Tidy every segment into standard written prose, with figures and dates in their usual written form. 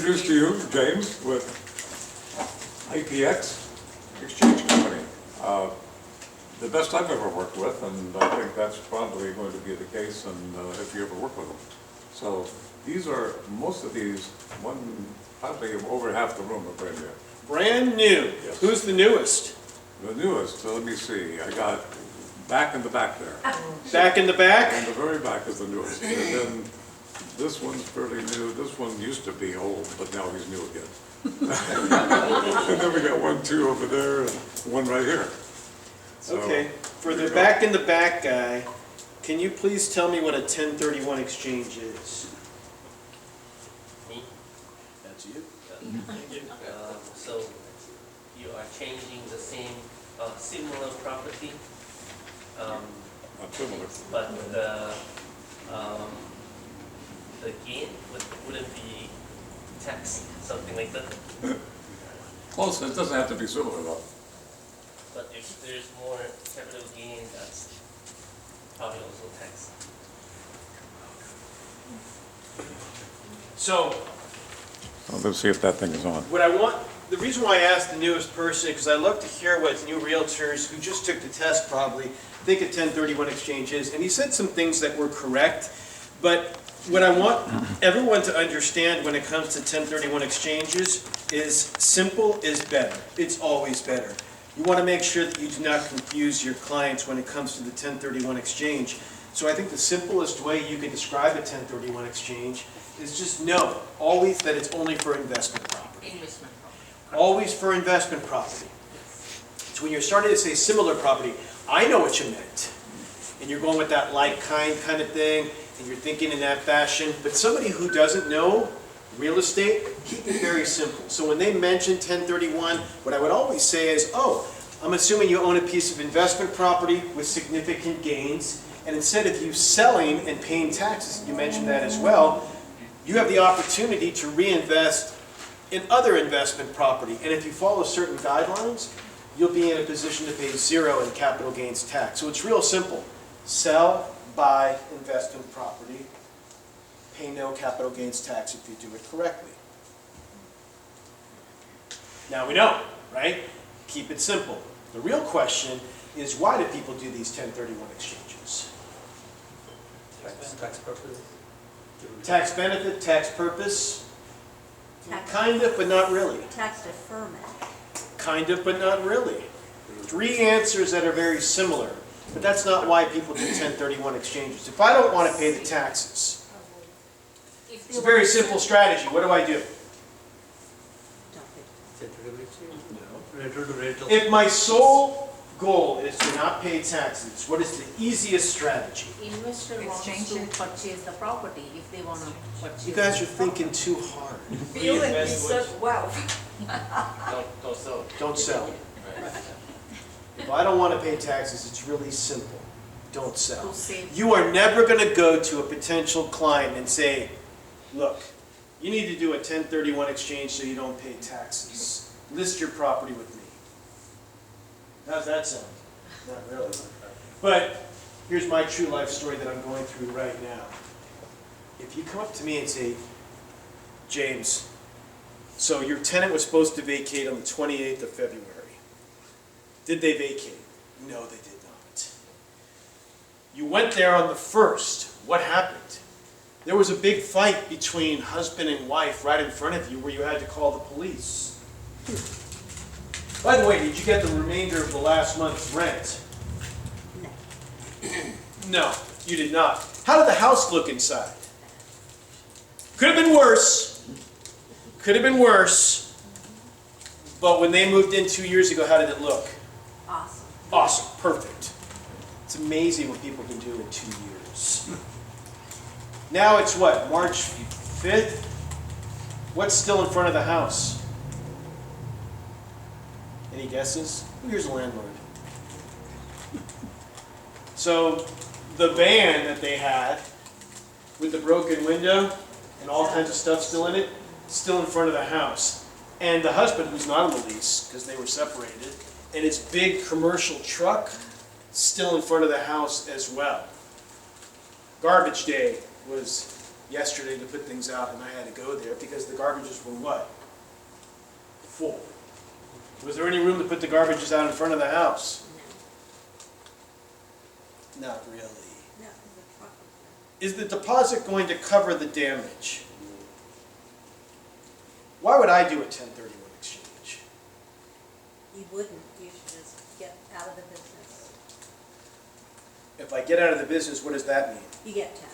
Introduce to you James with IPX Exchange Company. The best I've ever worked with, and I think that's probably going to be the case if you ever work with them. So these are, most of these, probably over half the room are brand new. Brand new. Yes. Who's the newest? The newest, so let me see, I got back in the back there. Back in the back? And the very back is the newest. And then this one's fairly new. This one used to be old, but now he's new again. And then we got one, two over there, and one right here. So, Okay. For the back in the back guy, can you please tell me what a 1031 exchange is? Me? That's you. So you are changing the same, similar property, not similar. but the gain wouldn't be taxed, something like that. Close, it doesn't have to be similar though. But if there's more capital gain, that's probably also taxed. So, Let's see if that thing is on. what I want, the reason why I asked the newest person, because I love to hear what new realtors who just took the test probably think a 1031 exchange is. And he said some things that were correct, but what I want everyone to understand when it comes to 1031 exchanges is simple is better. It's always better. You want to make sure that you do not confuse your clients when it comes to the 1031 exchange. So I think the simplest way you can describe a 1031 exchange is just know always that it's only for investment property. Investment property. Always for investment property. So when you're starting to say similar property, I know what you meant. And you're going with that like kind of thing, and you're thinking in that fashion. But somebody who doesn't know real estate, keep it very simple. So when they mention 1031, what I would always say is, oh, I'm assuming you own a piece of investment property with significant gains, and instead of you selling and paying taxes, you mentioned that as well, you have the opportunity to reinvest in other investment property. And if you follow certain guidelines, you'll be in a position to pay zero in capital gains tax. So it's real simple. Sell, buy investment property, pay no capital gains tax if you do it correctly. Now we know, right? Keep it simple. The real question is, why do people do these 1031 exchanges? Tax purpose. Tax benefit, tax purpose, Tax- kind of, but not really. Tax deferment. Kind of, but not really. Three answers that are very similar, but that's not why people do 1031 exchanges. If I don't want to pay the taxes, it's a very simple strategy. What do I do? If my sole goal is to not pay taxes, what is the easiest strategy? Investor wants to purchase the property if they want to purchase. You guys are the property. thinking too hard. Build and preserve wealth. Don't sell. Don't sell. If I don't want to pay taxes, it's really simple. Don't sell. To save. You are never going to go to a potential client and say, look, you need to do a 1031 exchange so you don't pay taxes. List your property with me. How's that sound? Not really. But here's my true life story that I'm going through right now. If you come up to me and say, James, so your tenant was supposed to vacate on the 28th of February. Did they vacate? No, they did not. You went there on the 1st. What happened? There was a big fight between husband and wife right in front of you where you had to call the police. By the way, did you get the remainder of the last month's rent? No, you did not. How did the house look inside? Could have been worse. Could have been worse. But when they moved in 2 years ago, how did it look? Awesome. Awesome, perfect. It's amazing what people can do in 2 years. Now it's what, March 5th? What's still in front of the house? Any guesses? Here's the landlord. So the van that they had with the broken window and all kinds of stuff still in it, still in front of the house. And the husband, who's not on the lease because they were separated, and his big commercial truck still in front of the house as well. Garbage day was yesterday to put things out, and I had to go there because the garbages were what? Full. Was there any room to put the garbages out in front of the house? Not really. No, the truck was Is the deposit going to cover the damage? Why would I do a 1031 exchange? there. You wouldn't, you should just get out of the business. If I get out of the business, what does that mean? You get 10.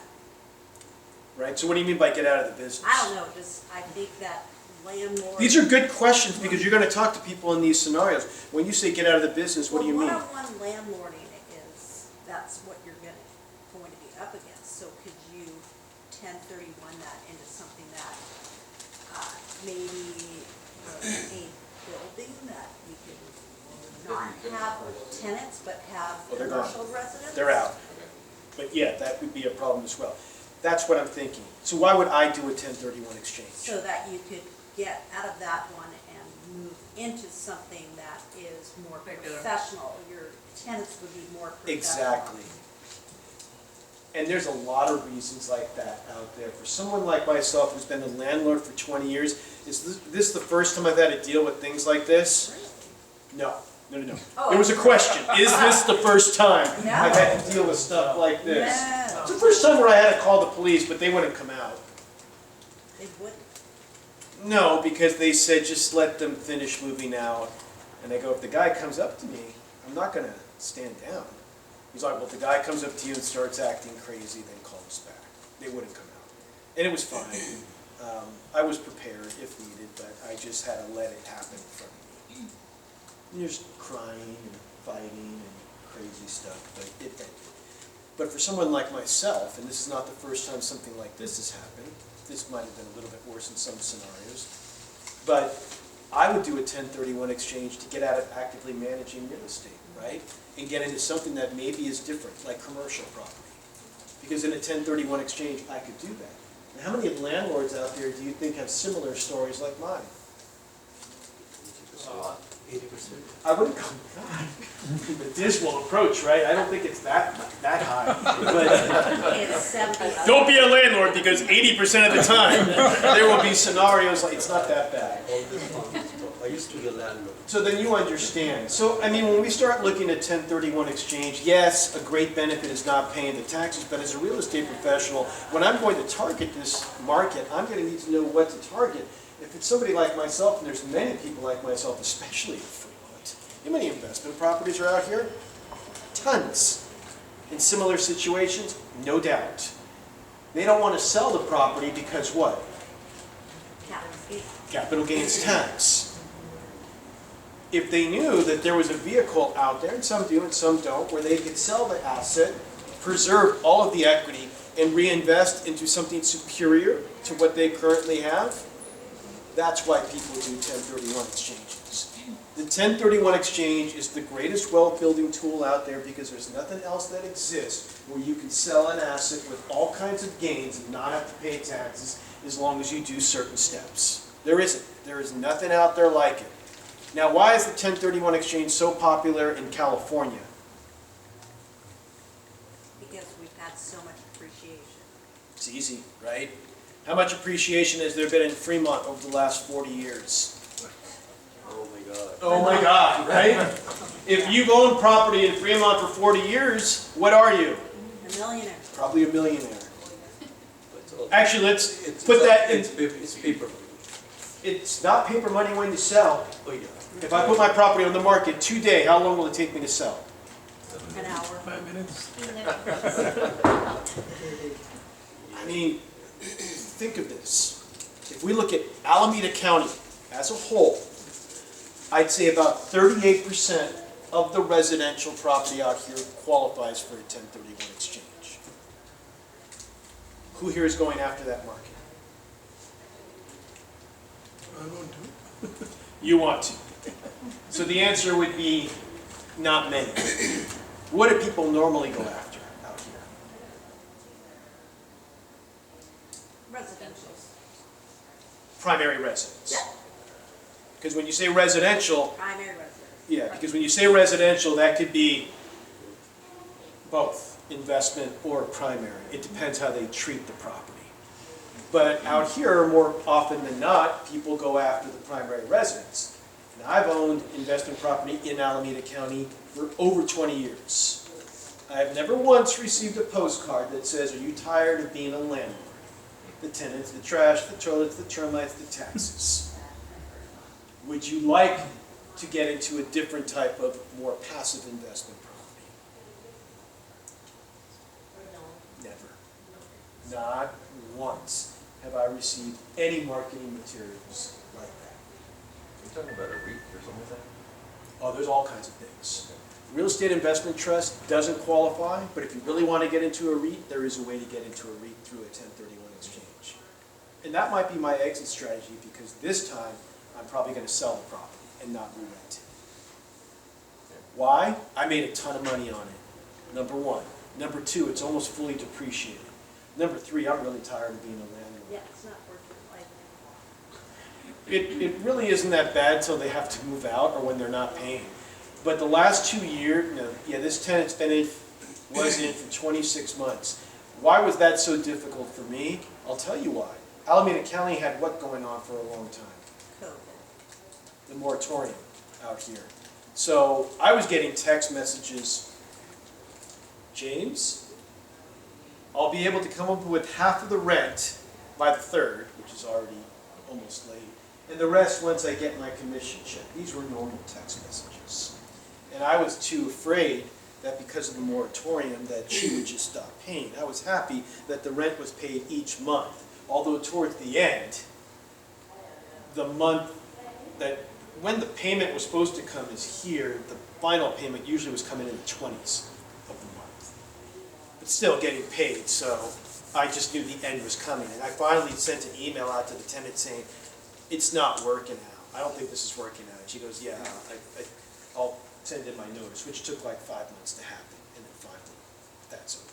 Right? So what do you mean by get out of the business? I don't know, just, I think that landlord. These are good questions because you're going to talk to people in these scenarios. When you say get out of the business, what do you mean? Well, one-on-one landlording is, that's what you're going to be up against. So could you 1031 that into something that maybe a building that you could not have tenants but have Oh, they're gone. commercial residents? They're out. But yeah, that would be a problem as well. That's what I'm thinking. So why would I do a 1031 exchange? So that you could get out of that one and move into something that is more Regular. professional. Your tenants would be more professional. Exactly. And there's a lot of reasons like that out there. For someone like myself who's been a landlord for 20 years, is this the first time I've had to deal with things like this? No. No, no, no. Oh, It was a question. Is this the first time No. I've had to deal with stuff like this? No, It's the first time where I had to call the police, but they wouldn't come out. they wouldn't. No, because they said just let them finish moving out. And I go, if the guy comes up to me, I'm not going to stand down. He's like, well, if the guy comes up to you and starts acting crazy, then call us back. They wouldn't come out. And it was fine. I was prepared if needed, but I just had to let it happen in front of me. And you're just crying and fighting and crazy stuff, but it ended. But for someone like myself, and this is not the first time something like this has happened, this might have been a little bit worse in some scenarios, but I would do a 1031 exchange to get out of actively managing real estate, right? And get into something that maybe is different, like commercial property. Because in a 1031 exchange, I could do that. And how many landlords out there do you think have similar stories like mine? 80%. I wouldn't go, God, the dismal approach, right? I don't think it's that high. But It's 70. don't be a landlord because 80% of the time, there will be scenarios like, it's not that bad. All this fun. I used to be a landlord. So then you understand. So, I mean, when we start looking at 1031 exchange, yes, a great benefit is not paying the taxes, but as a real estate professional, when I'm going to target this market, I'm going to need to know what to target. If it's somebody like myself, and there's many people like myself, especially in Fremont, how many investment properties are out here? Tons. In similar situations, no doubt. They don't want to sell the property because what? Capital gains tax. If they knew that there was a vehicle out there, and some do and some don't, where they could sell the asset, preserve all of the equity, and reinvest into something superior to what they currently have, that's why people do 1031 exchanges. The 1031 exchange is the greatest wealth building tool out there because there's nothing else that exists where you can sell an asset with all kinds of gains and not have to pay taxes as long as you do certain steps. There isn't. There is nothing out there like it. Now, why is the 1031 exchange so popular in California? Because we've had so much appreciation. It's easy, right? How much appreciation has there been in Fremont over the last 40 years? Oh my God. Oh my God, right? If you've owned property in Fremont for 40 years, what are you? A millionaire. Probably a millionaire. It's all- Actually, let's it's- put that in. It's paper. It's not paper money when you sell. Oh yeah. If I put my property on the market today, how long will it take me to sell? An hour. 5 minutes? I mean, think of this. If we look at Alameda County as a whole, I'd say about 38% of the residential property out here qualifies for a 1031 exchange. Who here is going after that market? I want to. You want to. So the answer would be not many. What do people normally go after out here? Residential. Primary residence. Yeah. Because when you say residential, Primary residence. yeah, because when you say residential, that could be both investment or primary. It depends how they treat the property. But out here, more often than not, people go after the primary residence. And I've owned investment property in Alameda County for over 20 years. I have never once received a postcard that says, "Are you tired of being a landlord?" The tenants, the trash, the toilets, the termites, the taxes. Would you like to get into a different type of more passive investment property? Never. Not once have I received any marketing materials like that. Are you talking about a REIT or something like that? Oh, there's all kinds of things. Real estate investment trust doesn't qualify, but if you really want to get into a REIT, there is a way to get into a REIT through a 1031 exchange. And that might be my exit strategy, because this time I'm probably going to sell the property and not re-rent it. Why? I made a ton of money on it, number one. Number two, it's almost fully depreciated. Number three, I'm really tired of being a landlord. Yeah, it's not worth your life anymore. It really isn't that bad till they have to move out or when they're not paying. But the last 2 years, no, yeah, this tenant's was in for 26 months. Why was that so difficult for me? I'll tell you why. Alameda County had what going on for a long time? COVID. The moratorium out here. So I was getting text messages, "James, I'll be able to come up with half of the rent by the 3rd, which is already almost late, and the rest once I get my commission check." These were normal text messages. And I was too afraid that because of the moratorium that she would just stop paying. I was happy that the rent was paid each month, although towards the end, the month that when the payment was supposed to come is here, the final payment usually was coming in the 20s of the month. But still getting paid, so I just knew the end was coming. And I finally sent an email out to the tenant saying, "It's not working out. I don't think this is working out." And she goes, "Yeah, I'll send in my notice," which took like 5 months to happen, and then finally, that's over.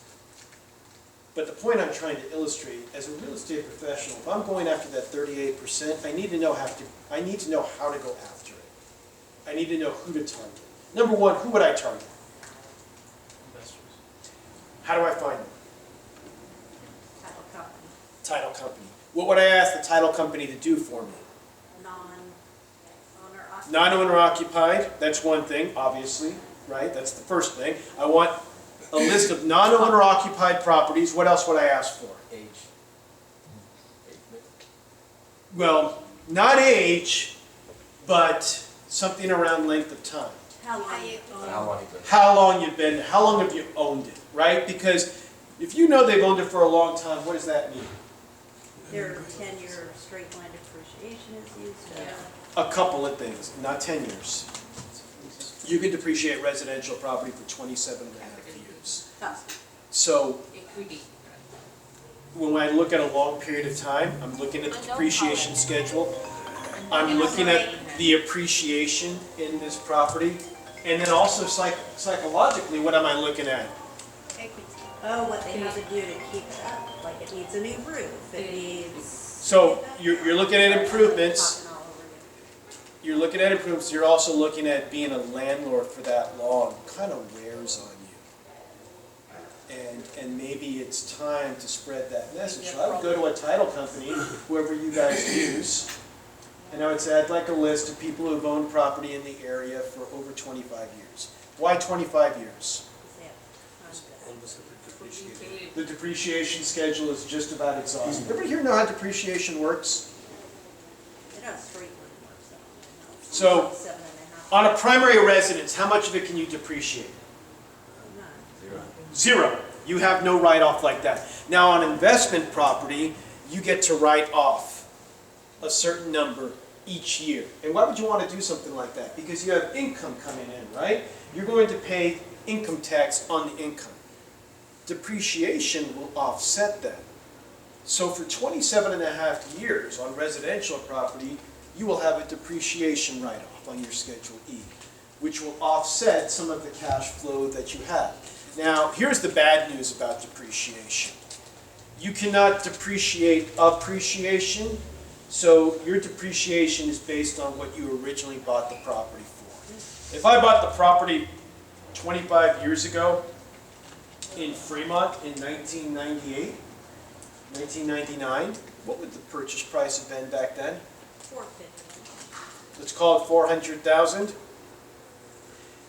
But the point I'm trying to illustrate, as a real estate professional, if I'm going after that 38%, I need to know how to go after it. I need to know who to target. Number one, who would I target? Investors. How do I find them? Title company, Title company. What would I ask the title company to do for me? non-owner occupied. Non-owner occupied, that's one thing, obviously, right? That's the first thing. I want a list of non-owner occupied properties. What else would I ask for? Age. Well, not age, but something around length of time. How long you own How long you been? How long you've been, how long have you owned it, right? Because if you know they've owned it for a long time, what does that mean? Their 10-year straight line depreciation is used to. A couple of things, not 10 years. You can depreciate residential property for 27 and a half years. So Equity. when I look at a long period of time, I'm looking at the depreciation schedule. I'm looking at the appreciation in this property. And then also psychologically, what am I looking at? Oh, what they have to do to keep it up, like it needs a new roof, it needs. So you're looking at improvements. Talking all over you. You're looking at improvements, you're also looking at being a landlord for that long, kind of wears on you. And maybe it's time to spread that message. So I would go to a title company, whoever you guys use, and I would say, "I'd like a list of people who've owned property in the area for over 25 years. Why 25 years? Yeah, sounds good. Almost depreciated. The depreciation schedule is just about exhausted. Everybody here know how depreciation works? They don't straight line works out. So, 7.5. On a primary residence, how much of it can you depreciate? None. Zero. You have no write-off like that. Now, on investment property, you get to write off a certain number each year. And why would you want to do something like that? Because you have income coming in, right? You're going to pay income tax on the income. Depreciation will offset that. So for 27 and a half years on residential property, you will have a depreciation write-off on your Schedule E, which will offset some of the cash flow that you have. Now, here's the bad news about depreciation. You cannot depreciate appreciation, so your depreciation is based on what you originally bought the property for. If I bought the property 25 years ago in Fremont in 1998, 1999, what would the purchase price have been back then? 450. Let's call it 400,000.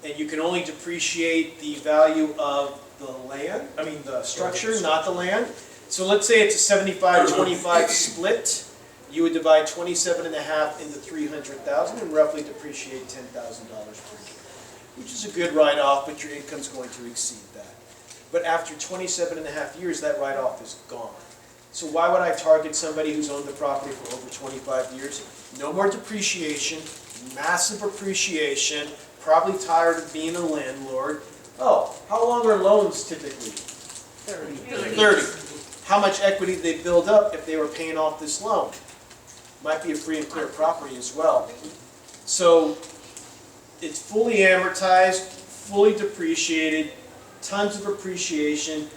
And you can only depreciate the value of the land, I mean the structure, not the land. So let's say it's a 75-25 split. You would divide 27 and a half into 300,000 and roughly depreciate $10,000 per year, which is a good write-off, but your income's going to exceed that. But after 27 and a half years, that write-off is gone. So why would I target somebody who's owned the property for over 25 years? No more depreciation, massive appreciation, probably tired of being a landlord. Oh, how long are loans typically? 30. How much equity do they build up if they were paying off this loan? Might be a free and clear property as well. So it's fully amortized, fully depreciated, tons of appreciation.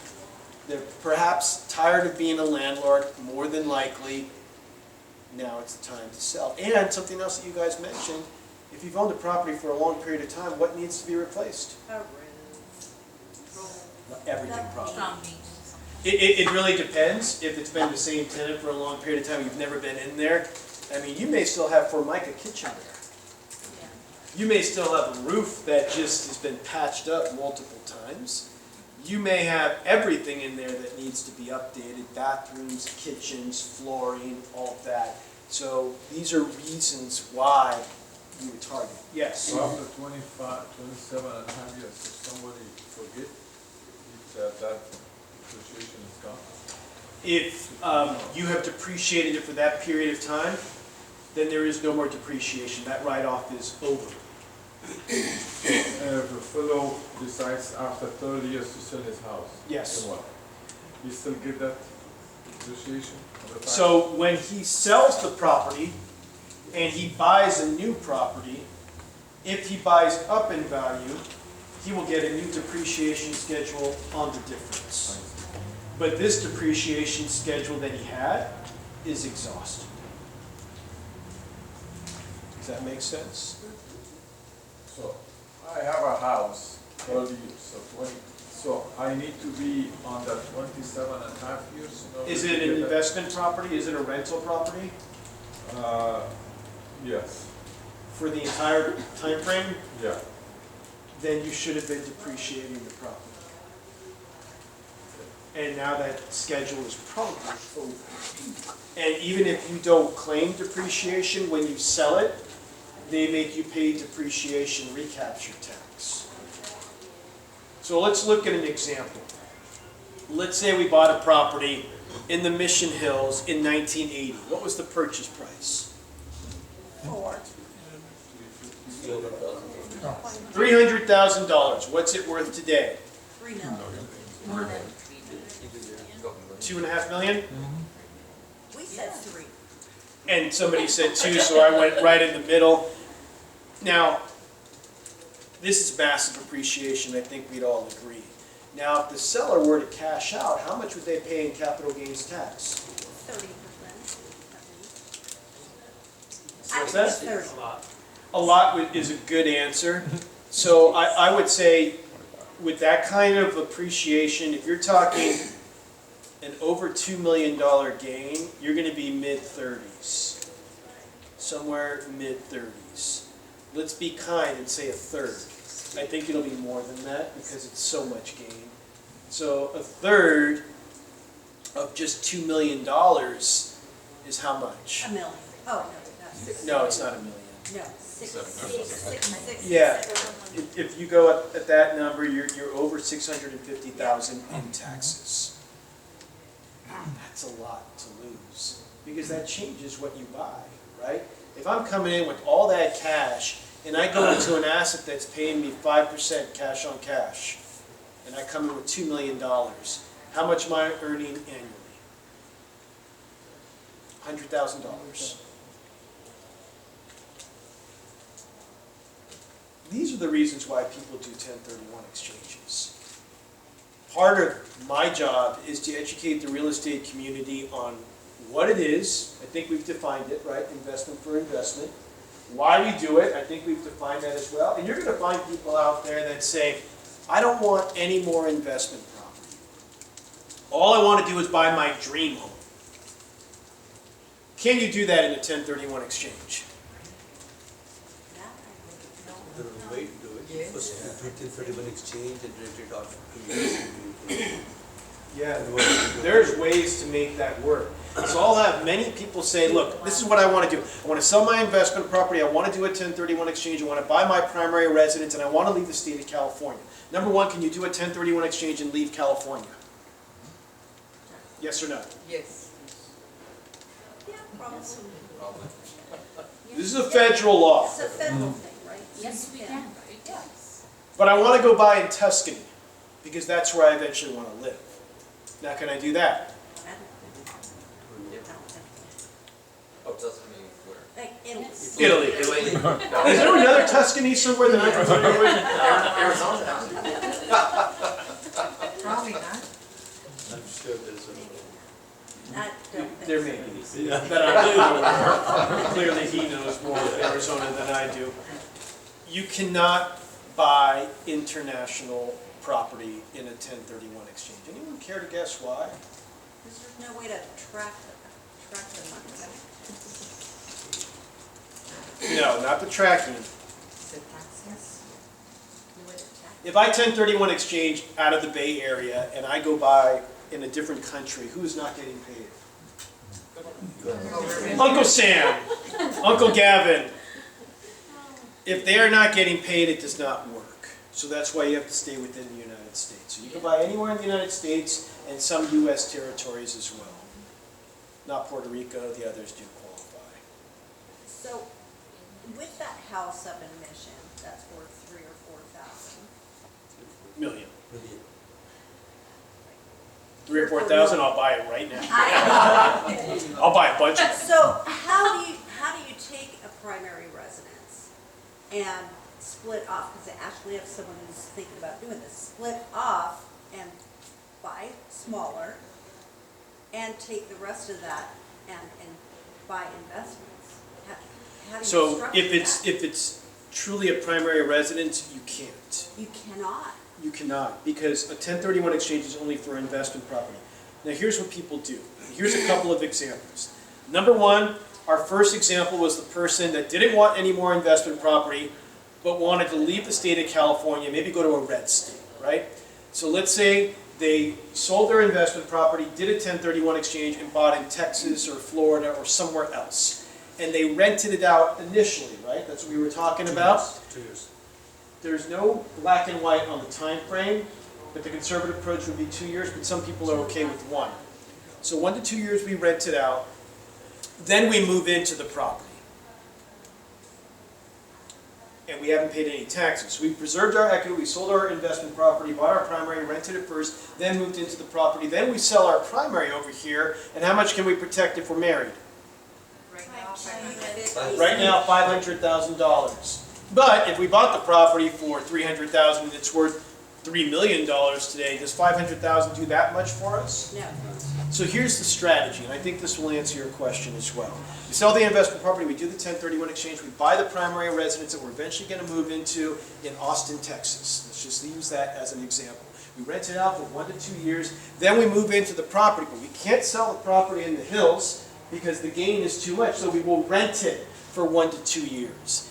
They're perhaps tired of being a landlord, more than likely. Now it's the time to sell. And something else that you guys mentioned, if you've owned a property for a long period of time, what needs to be replaced? A roof. Everything probably. Plumbing. It really depends. If it's been the same tenant for a long period of time, you've never been in there. I mean, you may still have Formica kitchen there. Yeah. You may still have a roof that just has been patched up multiple times. You may have everything in there that needs to be updated, bathrooms, kitchens, flooring, all of that. So these are reasons why you would target. Yes? So after 27 and a half years, if somebody forget, that depreciation is gone? If you have depreciated it for that period of time, then there is no more depreciation. That write-off is over. And if a fellow decides after 30 years to sell his house, Yes. then what? He still get that depreciation on the tax? So when he sells the property and he buys a new property, if he buys up in value, he will get a new depreciation schedule on the difference. But this depreciation schedule that he had is exhausted. Does that make sense? So I have a house, 30 years, so 20, so I need to be on that 27 and a half years in order Is to it get an that? investment property? Is it a rental property? Yes, For the entire time frame, yeah. then you should have been depreciating the property. And now that schedule is probably over. And even if you don't claim depreciation, when you sell it, they make you pay depreciation recapture tax. So let's look at an example. Let's say we bought a property in the Mission Hills in 1980. What was the purchase price? $300,000. What's it worth today? $3 million. More than $2.5 million? We said 3. And somebody said 2, so I went right in the middle. Now, this is massive appreciation, I think we'd all agree. Now, if the seller were to cash out, how much would they pay in capital gains tax? 30%. What's that? 30. A lot is a good answer. So I would say with that kind of appreciation, if you're talking an over $2 million gain, you're going to be mid-30s. Somewhere mid-30s. Let's be kind and say a third. I think it'll be more than that because it's so much gain. So a third of just $2 million is how much? $1 million. Oh, no, not 6. No, it's not $1 million. No, 6. Yeah, if you go at that number, you're over $650,000 in taxes. That's a lot to lose, because that changes what you buy, right? If I'm coming in with all that cash, and I go into an asset that's paying me 5% cash on cash, and I come in with $2 million, how much am I earning annually? $100,000. These are the reasons why people do 1031 exchanges. Part of my job is to educate the real estate community on what it is. I think we've defined it, right? Investment for investment. Why we do it, I think we've defined that as well. And you're going to find people out there that say, I don't want any more investment property. All I want to do is buy my dream home. Can you do that in a 1031 exchange? That I wouldn't know. There is a way to do it. First, do 1031 exchange and rent it out for 2 years. Yeah, there's ways to make that work. So I'll have many people say, look, this is what I want to do. I want to sell my investment property, I want to do a 1031 exchange, I want to buy my primary residence, and I want to leave the state of California. Number one, can you do a 1031 exchange and leave California? Yes or no? Yes. Yeah, probably. Probably. This is a federal law, It's a federal thing, right? Yes, we Yeah. can, right? Yes. but I want to go buy in Tuscany because that's where I eventually want to live. Now, can I do that? I don't think Oh, Tuscany, where? so. Like, Italy. Italy. Italy. Is there another Tuscany somewhere that I'm familiar with? Arizona. Probably not. I'm sure there's a. I don't think There so. may be, but I do. Clearly, he knows more of Arizona than I do. You cannot buy international property in a 1031 exchange. Anyone care to guess why? Because there's no way to track the money. No, not the tracking. The taxes. No way to track. If I 1031 exchange out of the Bay Area and I go buy in a different country, who is not getting paid? Uncle Sam, Uncle Gavin. If they are not getting paid, it does not work. So that's why you have to stay within the United States. So you can buy anywhere in the United States and some U.S. territories as well. Not Puerto Rico, the others do qualify. So, with that house up in Mission, that's worth 3,000 or 4,000. Million. Million. 3,000 or 4,000, I'll buy it right now. I I'll buy a bunch of it. So how do you take a primary residence and split off? Because I actually have someone who's thinking about doing this. Split off and buy smaller, and take the rest of that and buy investments. How do you So structure if it's truly a primary residence, you can't. that? You cannot. You cannot, because a 1031 exchange is only for investment property. Now here's what people do. Here's a couple of examples. Number one, our first example was the person that didn't want any more investment property, but wanted to leave the state of California, maybe go to a red state, right? So let's say they sold their investment property, did a 1031 exchange, and bought in Texas or Florida or somewhere else. And they rented it out initially, right? That's what we were talking about. 2 years. There's no black and white on the time frame, but the conservative approach would be 2 years, but some people are okay with 1. So 1 to 2 years we rent it out, then we move into the property. And we haven't paid any taxes. So we preserved our equity, we sold our investment property, bought our primary, rented it first, then moved into the property, then we sell our primary over here, and how much can we protect if we're married? Right now, Right now, $500,000. But if we bought the property for $300,000 and it's worth $3 million today, does $500,000 do that much for us? No. So here's the strategy, and I think this will answer your question as well. We sell the investment property, we do the 1031 exchange, we buy the primary residence that we're eventually going to move into in Austin, Texas. Let's just use that as an example. We rent it out for 1 to 2 years, then we move into the property, but we can't sell the property in the hills because the gain is too much, so we will rent it for 1 to 2 years.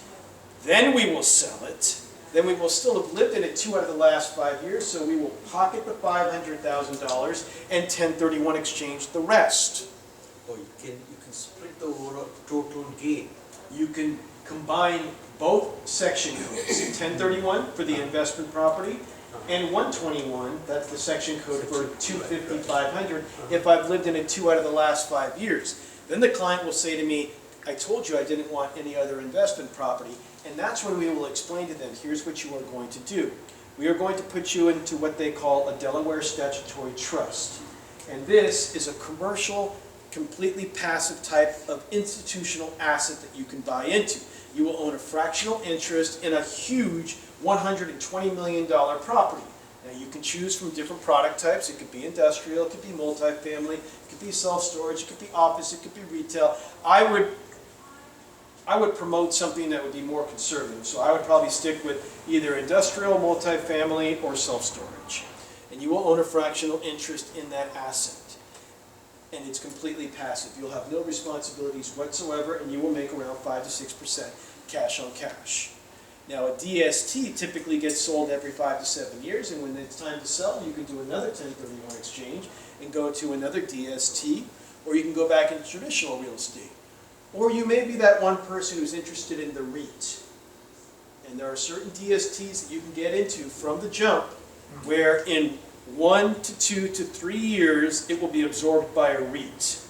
Then we will sell it. Then we will still have lived in it 2 out of the last 5 years, so we will pocket the $500,000 and 1031 exchange the rest. Or you can split the overall total gain. You can combine both section codes, 1031 for the investment property and 121, that's the section code for 250, 500, if I've lived in it 2 out of the last 5 years. Then the client will say to me, I told you I didn't want any other investment property. And that's when we will explain to them, here's what you are going to do. We are going to put you into what they call a Delaware statutory trust. And this is a commercial, completely passive type of institutional asset that you can buy into. You will own a fractional interest in a huge $120 million property. Now you can choose from different product types. It could be industrial, it could be multifamily, it could be self-storage, it could be office, it could be retail. I would promote something that would be more conservative. So I would probably stick with either industrial, multifamily, or self-storage. And you will own a fractional interest in that asset. and it's completely passive. You'll have no responsibilities whatsoever, and you will make around 5 to 6% cash on cash. Now, a DST typically gets sold every 5 to 7 years, and when it's time to sell, you can do another 1031 exchange and go to another DST, or you can go back into traditional real estate. Or you may be that one person who's interested in the REIT. And there are certain DSTs that you can get into from the jump, where in 1 to 2 to 3 years, it will be absorbed by a REIT.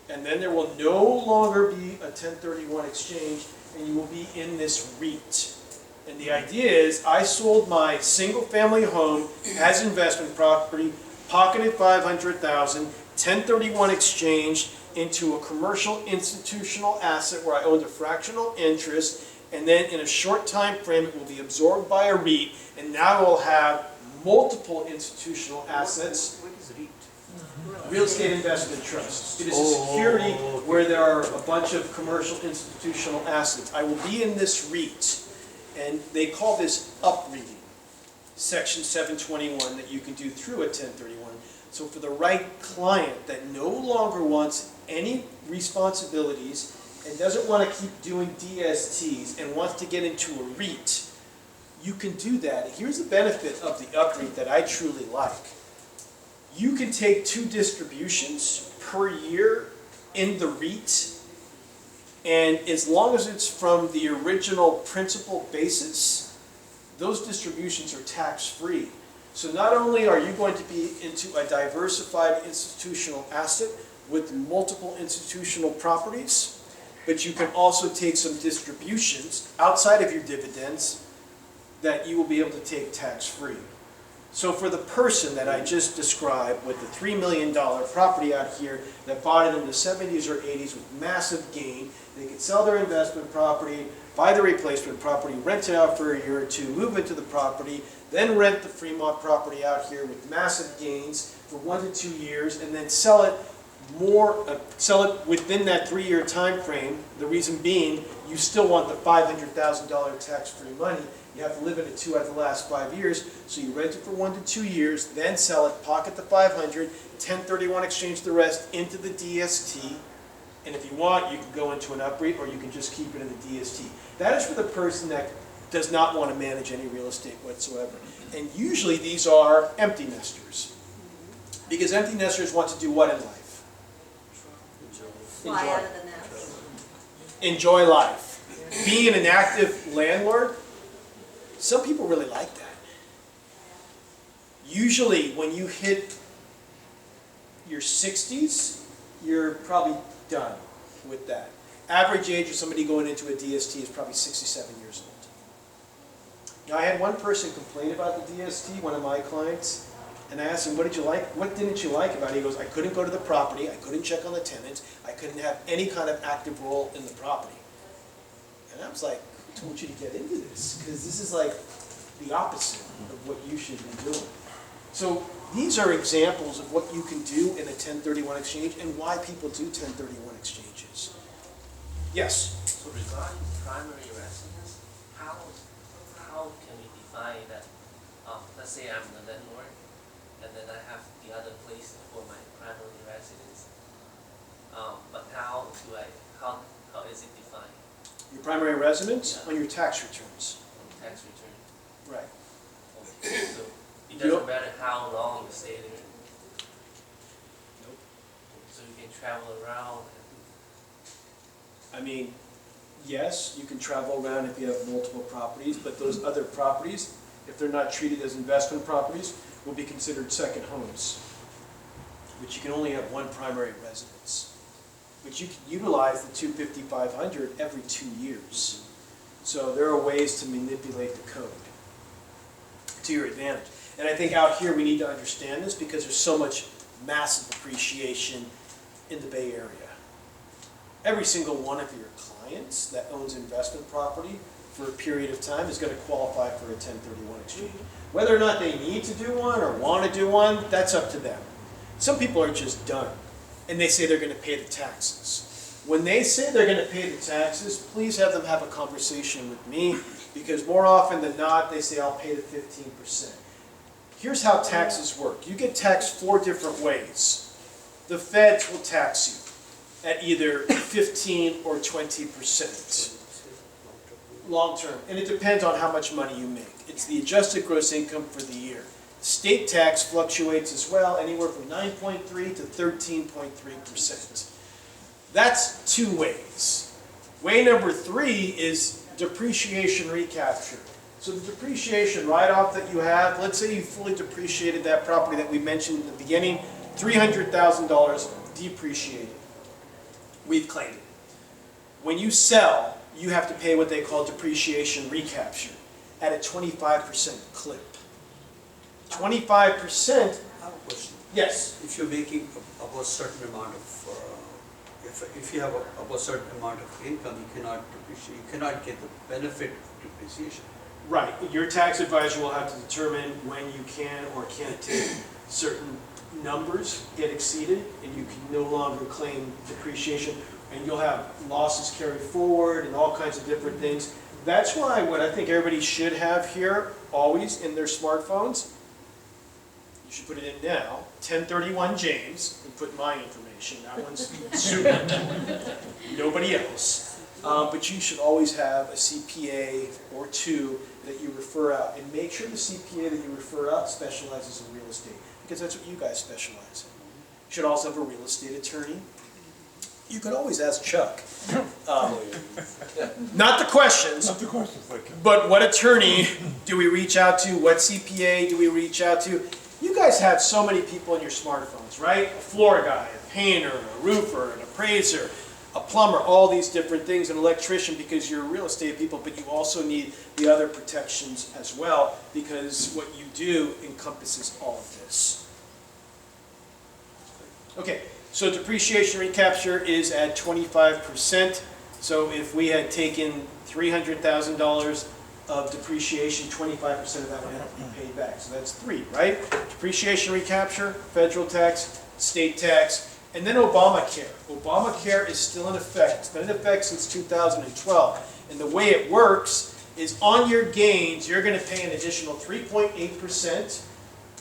And then there will no longer be a 1031 exchange, and you will be in this REIT. And the idea is, I sold my single-family home as investment property, pocketed $500,000, 1031 exchanged into a commercial institutional asset where I owned a fractional interest, and then in a short time frame, it will be absorbed by a REIT, and now we'll have multiple institutional assets. What is REIT? Real Estate Investment Trust. It is a security where there are a bunch of commercial institutional assets. I will be in this REIT, and they call this upreading, Section 721, that you can do through a 1031. So for the right client that no longer wants any responsibilities and doesn't want to keep doing DSTs and wants to get into a REIT, you can do that. Here's the benefit of the upread that I truly like. You can take 2 distributions per year in the REIT, and as long as it's from the original principal basis, those distributions are tax-free. So not only are you going to be into a diversified institutional asset with multiple institutional properties, but you can also take some distributions outside of your dividends that you will be able to take tax-free. So for the person that I just described with the $3 million property out here that bought it in the 70s or 80s with massive gain, they could sell their investment property, buy the replacement property, rent it out for a year or two, move into the property, then rent the Fremont property out here with massive gains for 1 to 2 years, and then sell it within that 3-year time frame. The reason being, you still want the $500,000 tax-free money. You have to live in it 2 out of the last 5 years, so you rent it for 1 to 2 years, then sell it, pocket the $500, 1031 exchange the rest into the DST, and if you want, you can go into an upreit, or you can just keep it in the DST. That is for the person that does not want to manage any real estate whatsoever. And usually these are empty nesters, because empty nesters want to do what in life? Fly out of the nest. Enjoy life. Being an active landlord, some people really like that. Usually when you hit your 60s, you're probably done with that. Average age of somebody going into a DST is probably 67 years old. Now, I had one person complain about the DST, one of my clients, and I asked him, what didn't you like about it? He goes, I couldn't go to the property, I couldn't check on the tenants, I couldn't have any kind of active role in the property. And I was like, who told you to get into this? Because this is like the opposite of what you should be doing. So these are examples of what you can do in a 1031 exchange and why people do 1031 exchanges. Yes? So regarding primary residence, how can we define that? Let's say I'm the landlord, and then I have the other place for my primary residence. But how is it defined? Your primary residence on your tax returns. On tax return? Right. Okay, so it doesn't matter how long you stay there? Nope. So you can travel around? I mean, yes, you can travel around if you have multiple properties, but those other properties, if they're not treated as investment properties, will be considered second homes, which you can only have one primary residence, which you can utilize the 250-500 every 2 years. So there are ways to manipulate the code to your advantage. And I think out here we need to understand this because there's so much massive appreciation in the Bay Area. Every single one of your clients that owns investment property for a period of time is going to qualify for a 1031 exchange. Whether or not they need to do one or want to do one, that's up to them. Some people are just done, and they say they're going to pay the taxes. When they say they're going to pay the taxes, please have them have a conversation with me, because more often than not, they say, I'll pay the 15%. Here's how taxes work. You get taxed 4 different ways. the feds will tax you at either 15 or 20%. Long term, and it depends on how much money you make. It's the adjusted gross income for the year. State tax fluctuates as well, anywhere from 9.3 to 13.3%. That's two ways. Way number three is depreciation recapture. So the depreciation write-off that you have, let's say you fully depreciated that property that we mentioned in the beginning, $300,000 depreciated. We've claimed it. When you sell, you have to pay what they call depreciation recapture at a 25% clip. 25%, I have a question. yes, If you're making above certain amount of, if you have above certain amount of income, you cannot depreciate, you cannot get the benefit of depreciation. right. Your tax advisor will have to determine when you can or can't take certain numbers get exceeded, and you can no longer claim depreciation, and you'll have losses carried forward and all kinds of different things. That's why what I think everybody should have here, always in their smartphones, you should put it in now, 1031 James, and put my information. That one's super. Nobody else. But you should always have a CPA or two that you refer out. And make sure the CPA that you refer out specializes in real estate, because that's what you guys specialize in. You should also have a real estate attorney. You could always ask Chuck. Not the questions, Not the questions, thank you. but what attorney do we reach out to? What CPA do we reach out to? You guys have so many people in your smartphones, right? A floor guy, a painter, a roofer, an appraiser, a plumber, all these different things, an electrician, because you're real estate people, but you also need the other protections as well, because what you do encompasses all of this. Okay. So depreciation recapture is at 25%. So if we had taken $300,000 of depreciation, 25% of that would have to be paid back. So that's 3, right? Depreciation recapture, federal tax, state tax, and then Obamacare. Obamacare is still in effect. It's been in effect since 2012. And the way it works is on your gains, you're going to pay an additional 3.8%.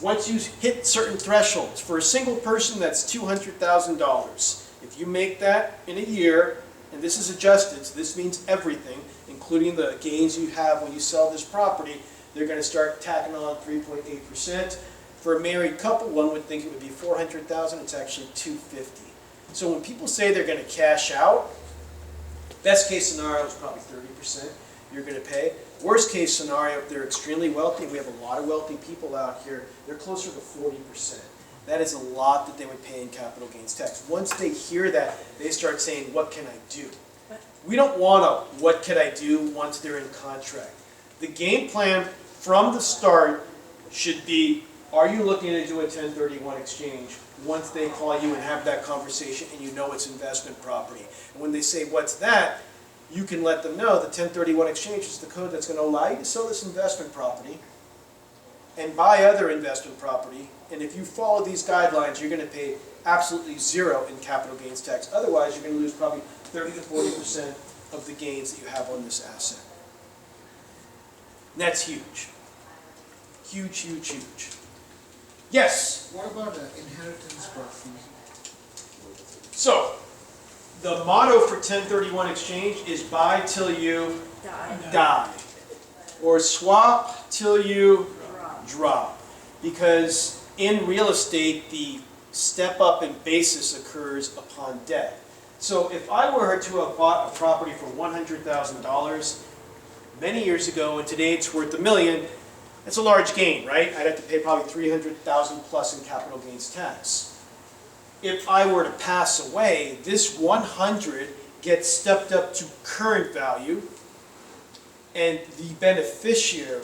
Once you hit certain thresholds. For a single person, that's $200,000. If you make that in a year, and this is adjusted, so this means everything, including the gains you have when you sell this property, they're going to start tacking on 3.8%. For a married couple, one would think it would be $400,000. It's actually $250,000. So when people say they're going to cash out, best case scenario is probably 30% you're going to pay. Worst case scenario, if they're extremely wealthy, and we have a lot of wealthy people out here, they're closer to 40%. That is a lot that they would pay in capital gains tax. Once they hear that, they start saying, what can I do? We don't want a what can I do once they're in contract. The game plan from the start should be, are you looking to do a 1031 exchange once they call you and have that conversation and you know it's investment property. And when they say, what's that? You can let them know the 1031 exchange is the code that's going to allow you to sell this investment property and buy other investment property. And if you follow these guidelines, you're going to pay absolutely zero in capital gains tax. Otherwise, you're going to lose probably 30 to 40% of the gains that you have on this asset. And that's huge. Huge, huge, huge. Yes? What about inheritance properties? So, the motto for 1031 exchange is buy till you die. Or swap till you drop. Because in real estate, the step up in basis occurs upon death. So if I were to have bought a property for $100,000 many years ago, and today it's worth $1 million, that's a large gain, right? I'd have to pay probably $300,000 plus in capital gains tax. If I were to pass away, this 100 gets stepped up to current value, and the beneficiary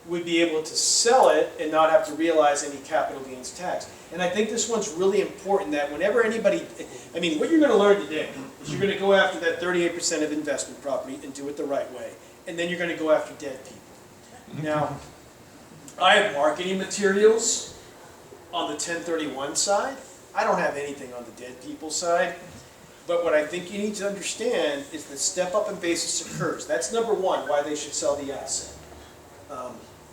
would be able to sell it and not have to realize any capital gains tax. And I think this one's really important, that whenever anybody, I mean, what you're going to learn today is you're going to go after that 38% of investment property and do it the right way. And then you're going to go after dead people. Now, I have marketing materials on the 1031 side. I don't have anything on the dead people side. But what I think you need to understand is that step up in basis occurs. That's number one, why they should sell the asset.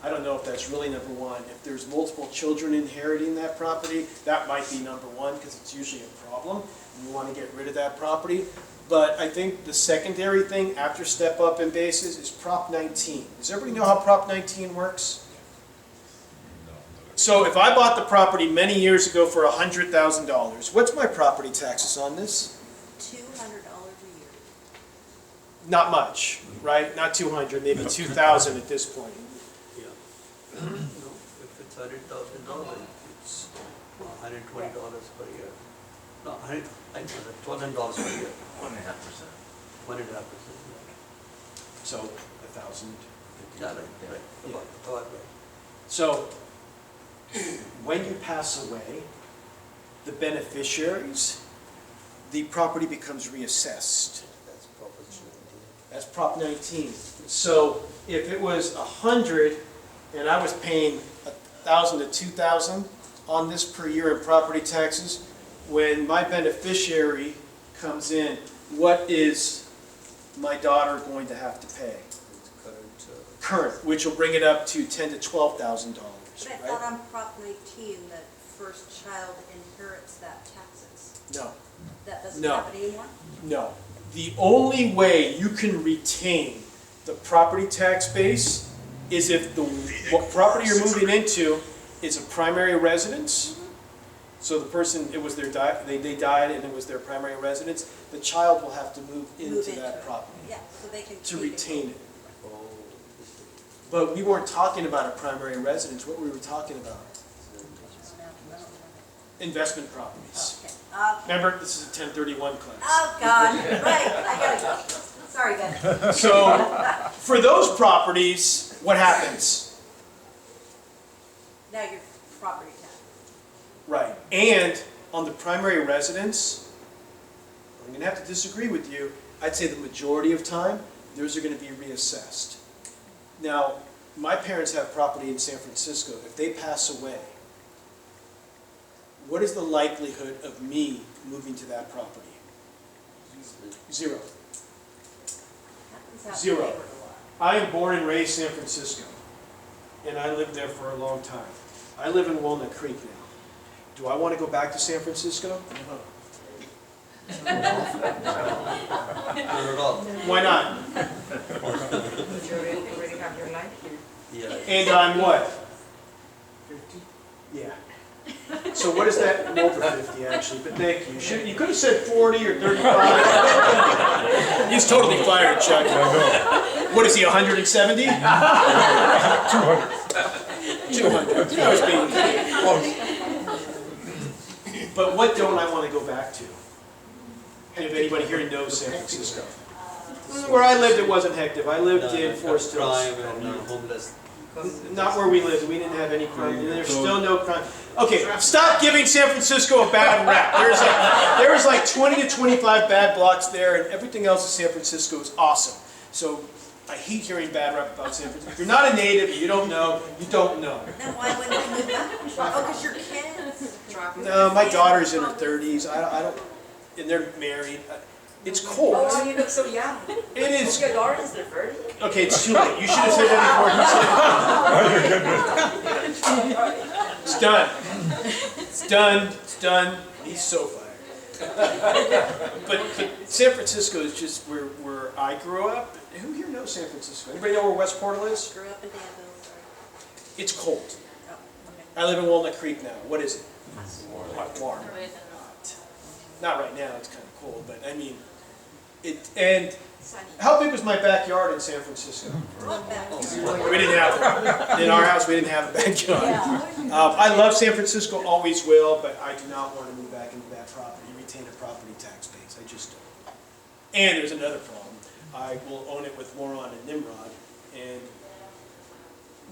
I don't know if that's really number one. If there's multiple children inheriting that property, that might be number one, because it's usually a problem, and you want to get rid of that property. But I think the secondary thing after step up in basis is Prop 19. Does everybody know how Prop 19 works? So if I bought the property many years ago for $100,000, what's my property taxes on this? $200 a year. Not much, right? Not 200, maybe 2,000 at this point. Yeah. No, if it's $100,000, it's $120 per year. No, $1,200 per year. 1.5%. 1.5%. So 1,000. Yeah, right, right. About right. So when you pass away, the beneficiaries, the property becomes reassessed. That's proposition. That's Prop 19. So if it was 100 and I was paying 1,000 to 2,000 on this per year in property taxes, when my beneficiary comes in, what is my daughter going to have to pay? Current, which will bring it up to $10,000 to $12,000, But I right? thought on Prop 19 that first child inherits that taxes. No, That doesn't No. happen anymore? no. The only way you can retain the property tax base is if the what property you're moving into is a primary residence. So the person, it was their they died and it was their primary residence. The child will have to move into that it. property Yeah, so they can. to keep retain it. Oh, But we weren't talking about a primary residence. What we were talking about? Investment properties. Okay. Remember, this is a 1031 class. Oh, God, right, I gotta go. Sorry, guys. So for those properties, what happens? Now your property tax. Right. And on the primary residence, I'm going to have to disagree with you. I'd say the majority of time, those are going to be reassessed. Now, my parents have property in San Francisco. If they pass away, what is the likelihood of me moving to that property? Zero. Happens out in Zero. the neighborhood a lot. I am born and raised San Francisco, and I lived there for a long time. I live in Walnut Creek now. Do I want to go back to San Francisco? not at all. Why not? You already have your life here. Yeah. And I'm what? 50? Yeah. So what is that? I'm over 50 actually, but thank you. You could have said 40 or 35. He's totally fired, Chuck. What is he, 170? 200. 200. I was being close. But what don't I want to go back to? And if anybody here knows San Francisco. Where I lived, it wasn't hectic. I lived in Forest Hills. Crime and homeless. Not where we lived. We didn't have any crime. And there's still no crime. Okay, stop giving San Francisco a bad rap. There was like 20 to 25 bad blocks there, and everything else in San Francisco is awesome. So I hate hearing bad rap about San Francisco. If you're not a native, you don't know, you don't know. Then why wouldn't you move back? Oh, because your kids. No, my daughter's in her 30s. I don't, and they're married. It's cold. Oh, you look so young. It is. Your daughter is there 30? Okay, it's too late. You should have said that before. It's done. It's done. It's done. He's so fired. But San Francisco is just where I grew up. Who here knows San Francisco? Anybody know where West Portal is? Grew up in Danville, sorry. It's cold. Oh, okay. I live in Walnut Creek now. What is it? Warm. Not right now. It's kind of cold, but I mean, it. And Sunny. how big was my backyard in San Francisco? Look back. We didn't have in our house. We didn't have a backyard. Yeah. I love San Francisco, always will, but I do not want to move back into that property, retain a property tax base. I just don't. And there's another problem. I will own it with Moron and Nimrod, and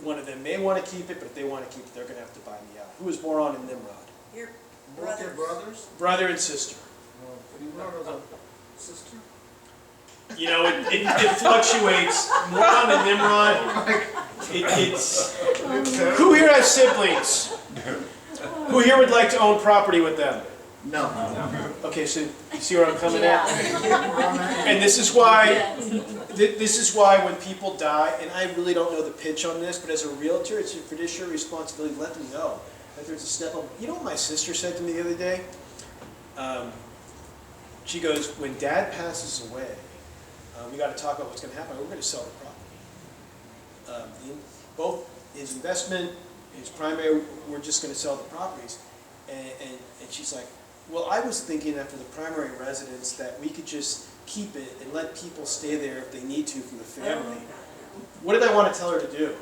one of them may want to keep it, but if they want to keep it, they're going to have to buy me out. Who is Moron and Nimrod? Your Both your brother. brothers? Brother and sister. No, your brother's a sister? You know, it fluctuates. Moron and Nimrod. It's who here has siblings? Who here would like to own property with them? No. Okay, so you see where I'm coming at? And this is why, this is why when people die, and I really don't know the pitch on this, but as a realtor, it's your fiduciary responsibility to let them know that there's a step up. You know what my sister said to me the other day? She goes, when Dad passes away, we got to talk about what's going to happen. We're going to sell the property. Both his investment, his primary, we're just going to sell the properties. And she's like, well, I was thinking that for the primary residence that we could just keep it and let people stay there if they need to from the family. What did I want to tell her to do?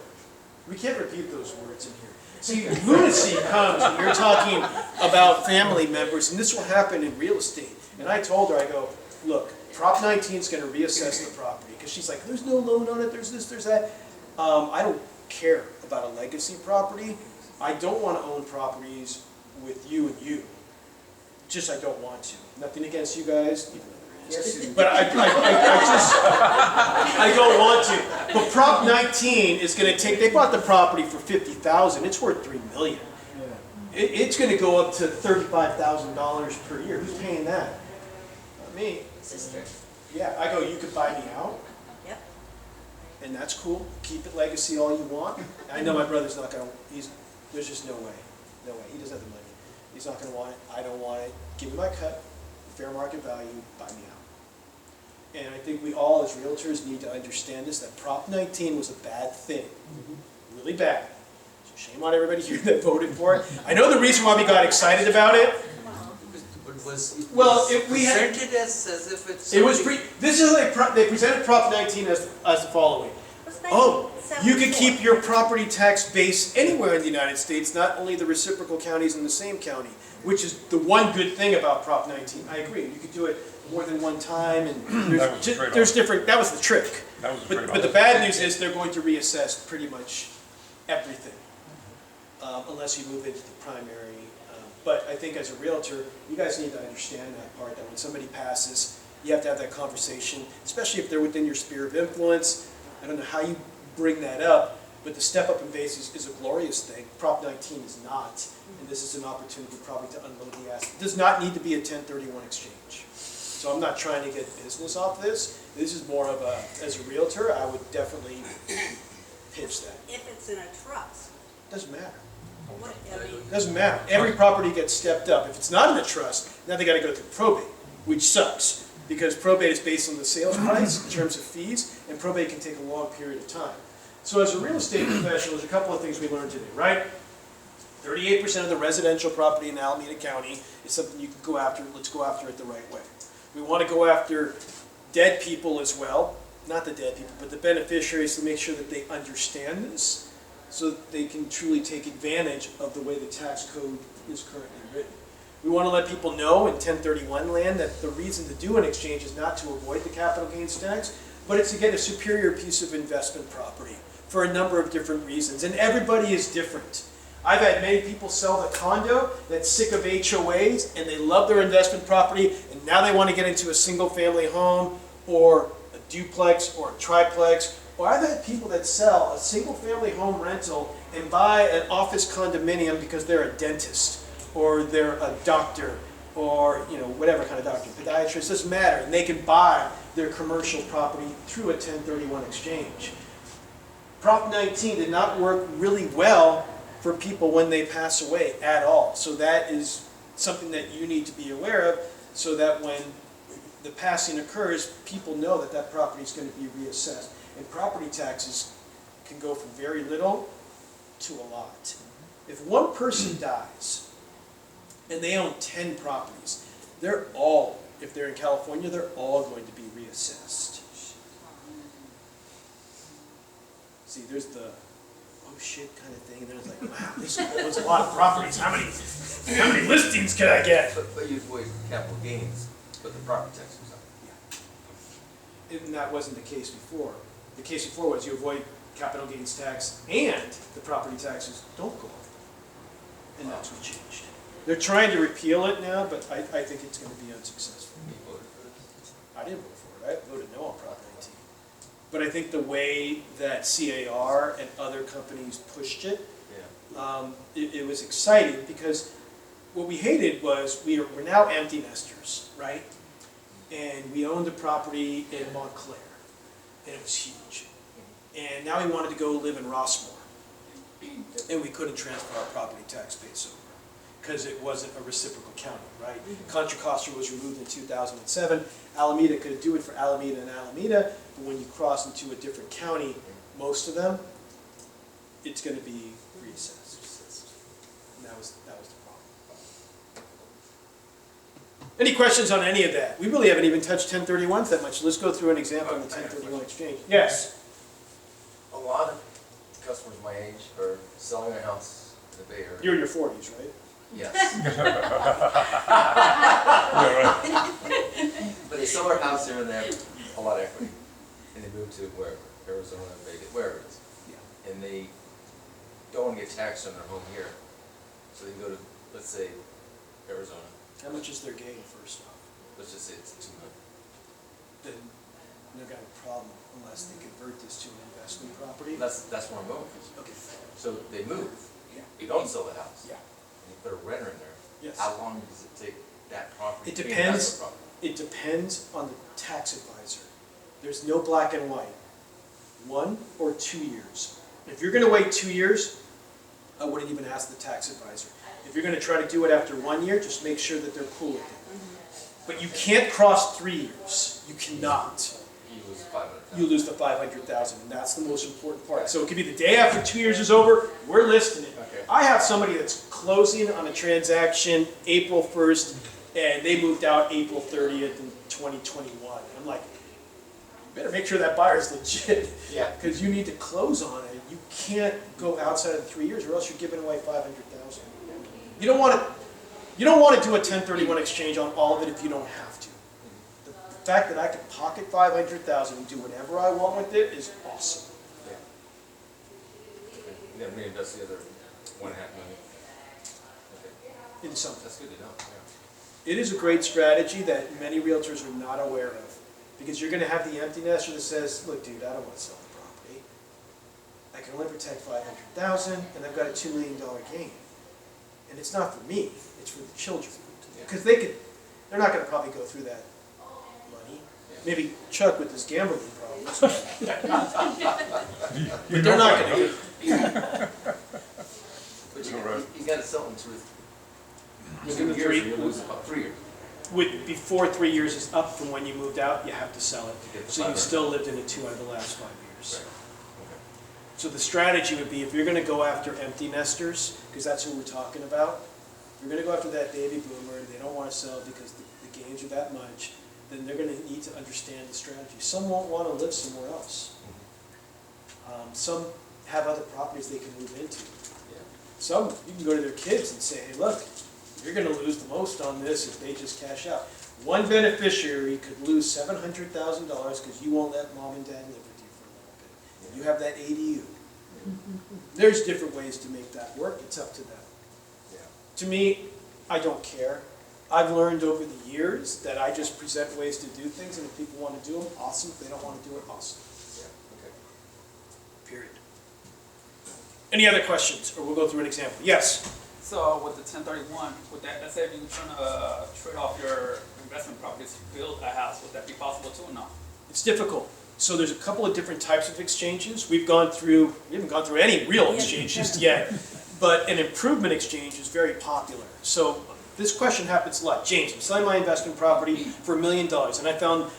We can't repeat those words in here. See, lunacy comes when you're talking about family members, and this will happen in real estate. And I told her, I go, look, Prop 19 is going to reassess the property. Because she's like, there's no loan on it, there's this, there's that. I don't care about a legacy property. I don't want to own properties with you and you. Just I don't want to. Nothing against you guys, even though there is. But I don't want to. But Prop 19 is going to take, they bought the property for $50,000. It's worth $3 million. It's going to go up to $35,000 per year. Who's paying that? Not me. Sister. Yeah, I go, you could buy me out. Yep. And that's cool. Keep it legacy all you want. I know my brother's not going to, there's just no way. No way. He doesn't have the money. He's not going to want it. I don't want it. Give me my cut, fair market value, buy me out. And I think we all as realtors need to understand this, that Prop 19 was a bad thing. Really bad. So shame on everybody here that voted for it. I know the reason why we got excited about it. Well, if we had presented as if it's it was this is like they presented Prop 19 as the following. Oh, you could keep your property tax base anywhere in the United States, not only the reciprocal counties in the same county, which is the one good thing about Prop 19. I agree. You could do it more than one time, and there's different. That was the trick. That was the trade-off. But the bad news is they're going to reassess pretty much everything, unless you move into the primary. But I think as a realtor, you guys need to understand that part, that when somebody passes, you have to have that conversation, especially if they're within your sphere of influence. I don't know how you bring that up, but the step up in base is a glorious thing. Prop 19 is not, and this is an opportunity probably to unload the asset. It does not need to be a 1031 exchange. So I'm not trying to get business off this. This is more of a, as a realtor, I would definitely pitch that. If it's in a trust, Doesn't matter. what, I mean, Doesn't matter. Every property gets stepped up. If it's not in a trust, now they got to go through probate, which sucks because probate is based on the sales price in terms of fees, and probate can take a long period of time. So as a real estate professional, there's a couple of things we learned today, right? 38% of the residential property in Alameda County is something you can go after. Let's go after it the right way. We want to go after dead people as well. Not the dead people, but the beneficiaries, to make sure that they understand this, so that they can truly take advantage of the way the tax code is currently written. We want to let people know in 1031 land that the reason to do an exchange is not to avoid the capital gains tax, but it's to get a superior piece of investment property for a number of different reasons. And everybody is different. I've had many people sell the condo that's sick of HOAs and they love their investment property and now they want to get into a single family home or a duplex or a triplex. Or I've had people that sell a single family home rental and buy an office condominium because they're a dentist or they're a doctor or whatever kind of doctor, podiatrist, doesn't matter. And they can buy their commercial property through a 1031 exchange. Prop 19 did not work really well for people when they pass away at all. So that is something that you need to be aware of so that when the passing occurs, people know that that property is going to be reassessed. And property taxes can go from very little to a lot. If one person dies and they own 10 properties, they're all, if they're in California, they're all going to be reassessed. See, there's the oh shit kind of thing, and there's like, wow, this owns a lot of properties. How many listings can I get? But you avoid capital gains, but the property tax goes up. Yeah. And that wasn't the case before. The case before was you avoid capital gains tax and the property taxes don't go up. And that's what changed. They're trying to repeal it now, but I think it's going to be unsuccessful. You voted for this? I didn't vote for it. I voted no on Prop 19. But I think the way that CAR and other companies pushed it, Yeah. it was exciting because what we hated was we're now empty nesters, right? And we owned a property in Montclair, and it was huge. And now we wanted to go live in Rossmore, and we couldn't transfer our property tax base over because it wasn't a reciprocal county, right? Contra Costa was removed in 2007. Alameda could do it for Alameda and Alameda, but when you cross into a different county, most of them, it's going to be reassessed. And that was the problem. Any questions on any of that? We really haven't even touched 1031s that much. Let's go through an example of the 1031 exchange. Yes? A lot of customers my age are selling their house in the Bay Area. You're in your 40s, right? Yes. But they sell their house here and they have a lot of equity. And they move to wherever, Arizona, Vegas, wherever it is. Yeah. And they don't want to get taxed on their home here. So they go to, let's say, Arizona. How much is their gain, first off? Let's just say it's 2 million. Then they've got a problem unless they convert this to an investment property. That's where I'm going. Okay. So they move. Yeah. You don't sell the house. Yeah. And you put a renter in there. Yes. How long does it take that property It to be depends. investment property? It depends on the tax advisor. There's no black and white. 1 or 2 years. If you're going to wait 2 years, I wouldn't even ask the tax advisor. If you're going to try to do it after 1 year, just make sure that they're cool with it. But you can't cross 3 years. You cannot. You lose 500,000. You lose the 500,000, and that's the most important part. So it could be the day after 2 years is over, we're listing it. Okay. I have somebody that's closing on a transaction April 1st, and they moved out April 30th in 2021. I'm like, you better make sure that buyer's legit. Yeah. Because you need to close on it. You can't go outside of the 3 years, or else you're giving away 500,000. You don't want to do a 1031 exchange on all of it if you don't have to. The fact that I can pocket 500,000 and do whatever I want with it is awesome. Yeah. Okay. And then reinvest the other 1.5 million. Okay. In some, That's good to know. Yeah. it is a great strategy that many realtors are not aware of, because you're going to have the empty nester that says, "Look, dude, I don't want to sell the property. I can only protect 500,000, and I've got a $2 million gain, and it's not for me; it's for the children, because they're not going to probably go through that money. Maybe Chuck with his gambling problems, but they're not going to. But you got to sell them to Within the 2 years, you lose about 3 years. Before 3 years is up from when you moved out, you have to sell it. To get the So you 500. still lived in it 2 out of the last 5 years. Right. So the strategy would be, if you're going to go after empty nesters, because that's who we're talking about, if you're going to go after that baby boomer and they don't want to sell because the gains are that much, then they're going to need to understand the strategy. Some won't want to live somewhere else. Some have other properties they can move into. Yeah. Some, you can go to their kids and say, "Hey, look, you're going to lose the most on this if they just cash out." One beneficiary could lose $700,000 because you won't let mom and dad live with you for a little bit. You have that ADU. There's different ways to make that work. It's up to them. Yeah. To me, I don't care. I've learned over the years that I just present ways to do things, and if people want to do them, awesome. If they don't want to do it, awesome. Yeah. Okay. Period. Any other questions? Or we'll go through an example. Yes? So with the 1031, would that, let's say if you're trying to trade off your investment properties to build a house, would that be possible too or not? It's difficult. So there's a couple of different types of exchanges. We haven't gone through any real exchanges yet, but an improvement exchange is very popular. So this question happens a lot. James, I'm selling my investment property for $1 million, and I found a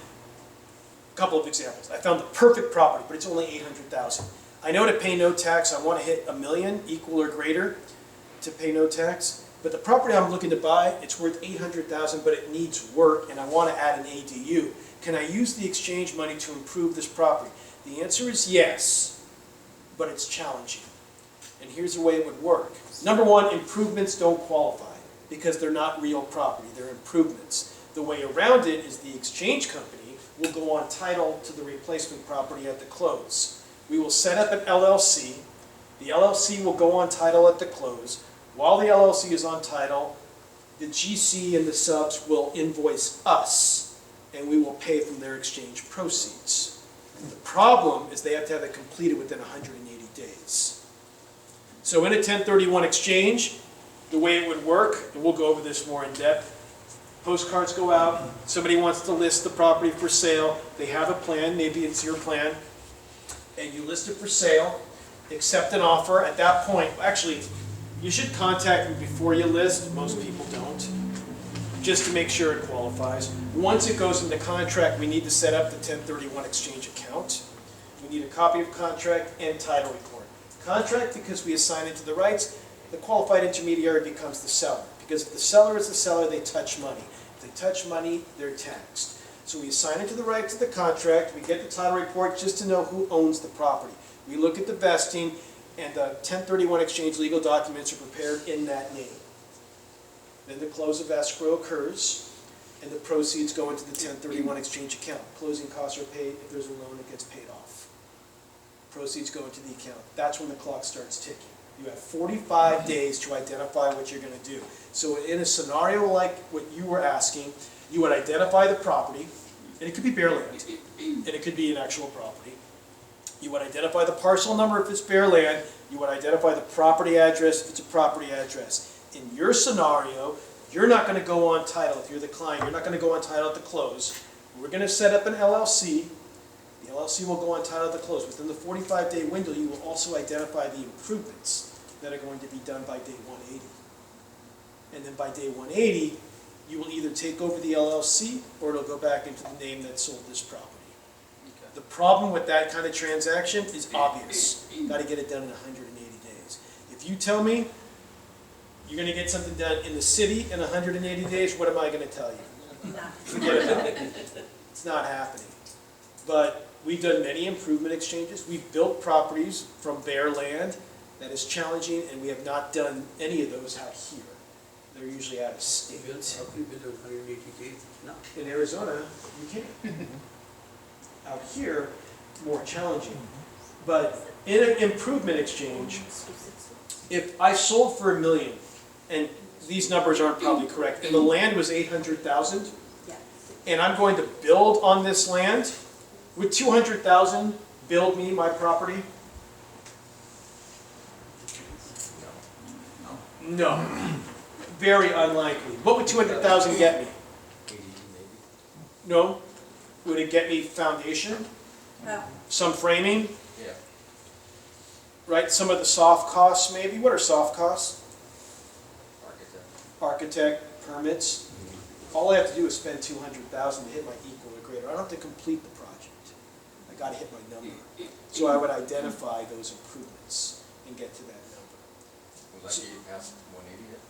couple of examples. I found the perfect property, but it's only $800,000. I know to pay no tax, I want to hit $1 million, equal or greater, to pay no tax. But the property I'm looking to buy, it's worth $800,000, but it needs work, and I want to add an ADU. Can I use the exchange money to improve this property? The answer is yes, but it's challenging. And here's the way it would work. Number one, improvements don't qualify because they're not real property, they're improvements. The way around it is the exchange company will go on title to the replacement property at the close. We will set up an LLC. The LLC will go on title at the close. While the LLC is on title, the GC and the subs will invoice us, and we will pay from their exchange proceeds. The problem is they have to have it completed within 180 days. So in a 1031 exchange, The way it would work, and we'll go over this more in depth, postcards go out, somebody wants to list the property for sale, they have a plan, maybe it's your plan, and you list it for sale, accept an offer. At that point, actually, you should contact me before you list, most people don't, just to make sure it qualifies. Once it goes into contract, we need to set up the 1031 exchange account. We need a copy of contract and title report. Contract, because we assign it to the rights, the qualified intermediary becomes the seller. Because if the seller is the seller, they touch money. If they touch money, they're taxed. So we assign it to the rights of the contract, we get the title report just to know who owns the property. We look at the vesting, and the 1031 exchange legal documents are prepared in that name. Then the close of escrow occurs, and the proceeds go into the 1031 exchange account. Closing costs are paid. If there's a loan, it gets paid off. Proceeds go into the account. That's when the clock starts ticking. You have 45 days to identify what you're going to do. So in a scenario like what you were asking, you would identify the property, and it could be bare land, and it could be an actual property. You would identify the parcel number if it's bare land. You would identify the property address if it's a property address. In your scenario, you're not going to go on title. If you're the client, you're not going to go on title at the close. We're going to set up an LLC. The LLC will go on title at the close. Within the 45-day window, you will also identify the improvements that are going to be done by day 180. And then by day 180, you will either take over the LLC or it'll go back into the name that sold this property. The problem with that kind of transaction is obvious. You've got to get it done in 180 days. If you tell me you're going to get something done in the city in 180 days, what am I going to tell you? Forget about it. It's not happening. But we've done many improvement exchanges. We've built properties from bare land that is challenging, and we have not done any of those out here. They're usually out of state. Property within 180 days, no. In Arizona, you can. Out here, more challenging. But in an improvement exchange, if I sold for $1 million, and these numbers aren't probably correct, and the land was 800,000, and I'm going to build on this land, would 200,000 build me my property? No. Very unlikely. What would 200,000 get me? 80 maybe. No. Would it get me foundation? No. Some framing? Yeah. Right? Some of the soft costs maybe? What are soft costs? Architect. Architect, permits. All I have to do is spend 200,000 to hit my equal or greater. I don't have to complete the project. I got to hit my number. So I would identify those improvements and get to that number. Will that get you past 180 yet?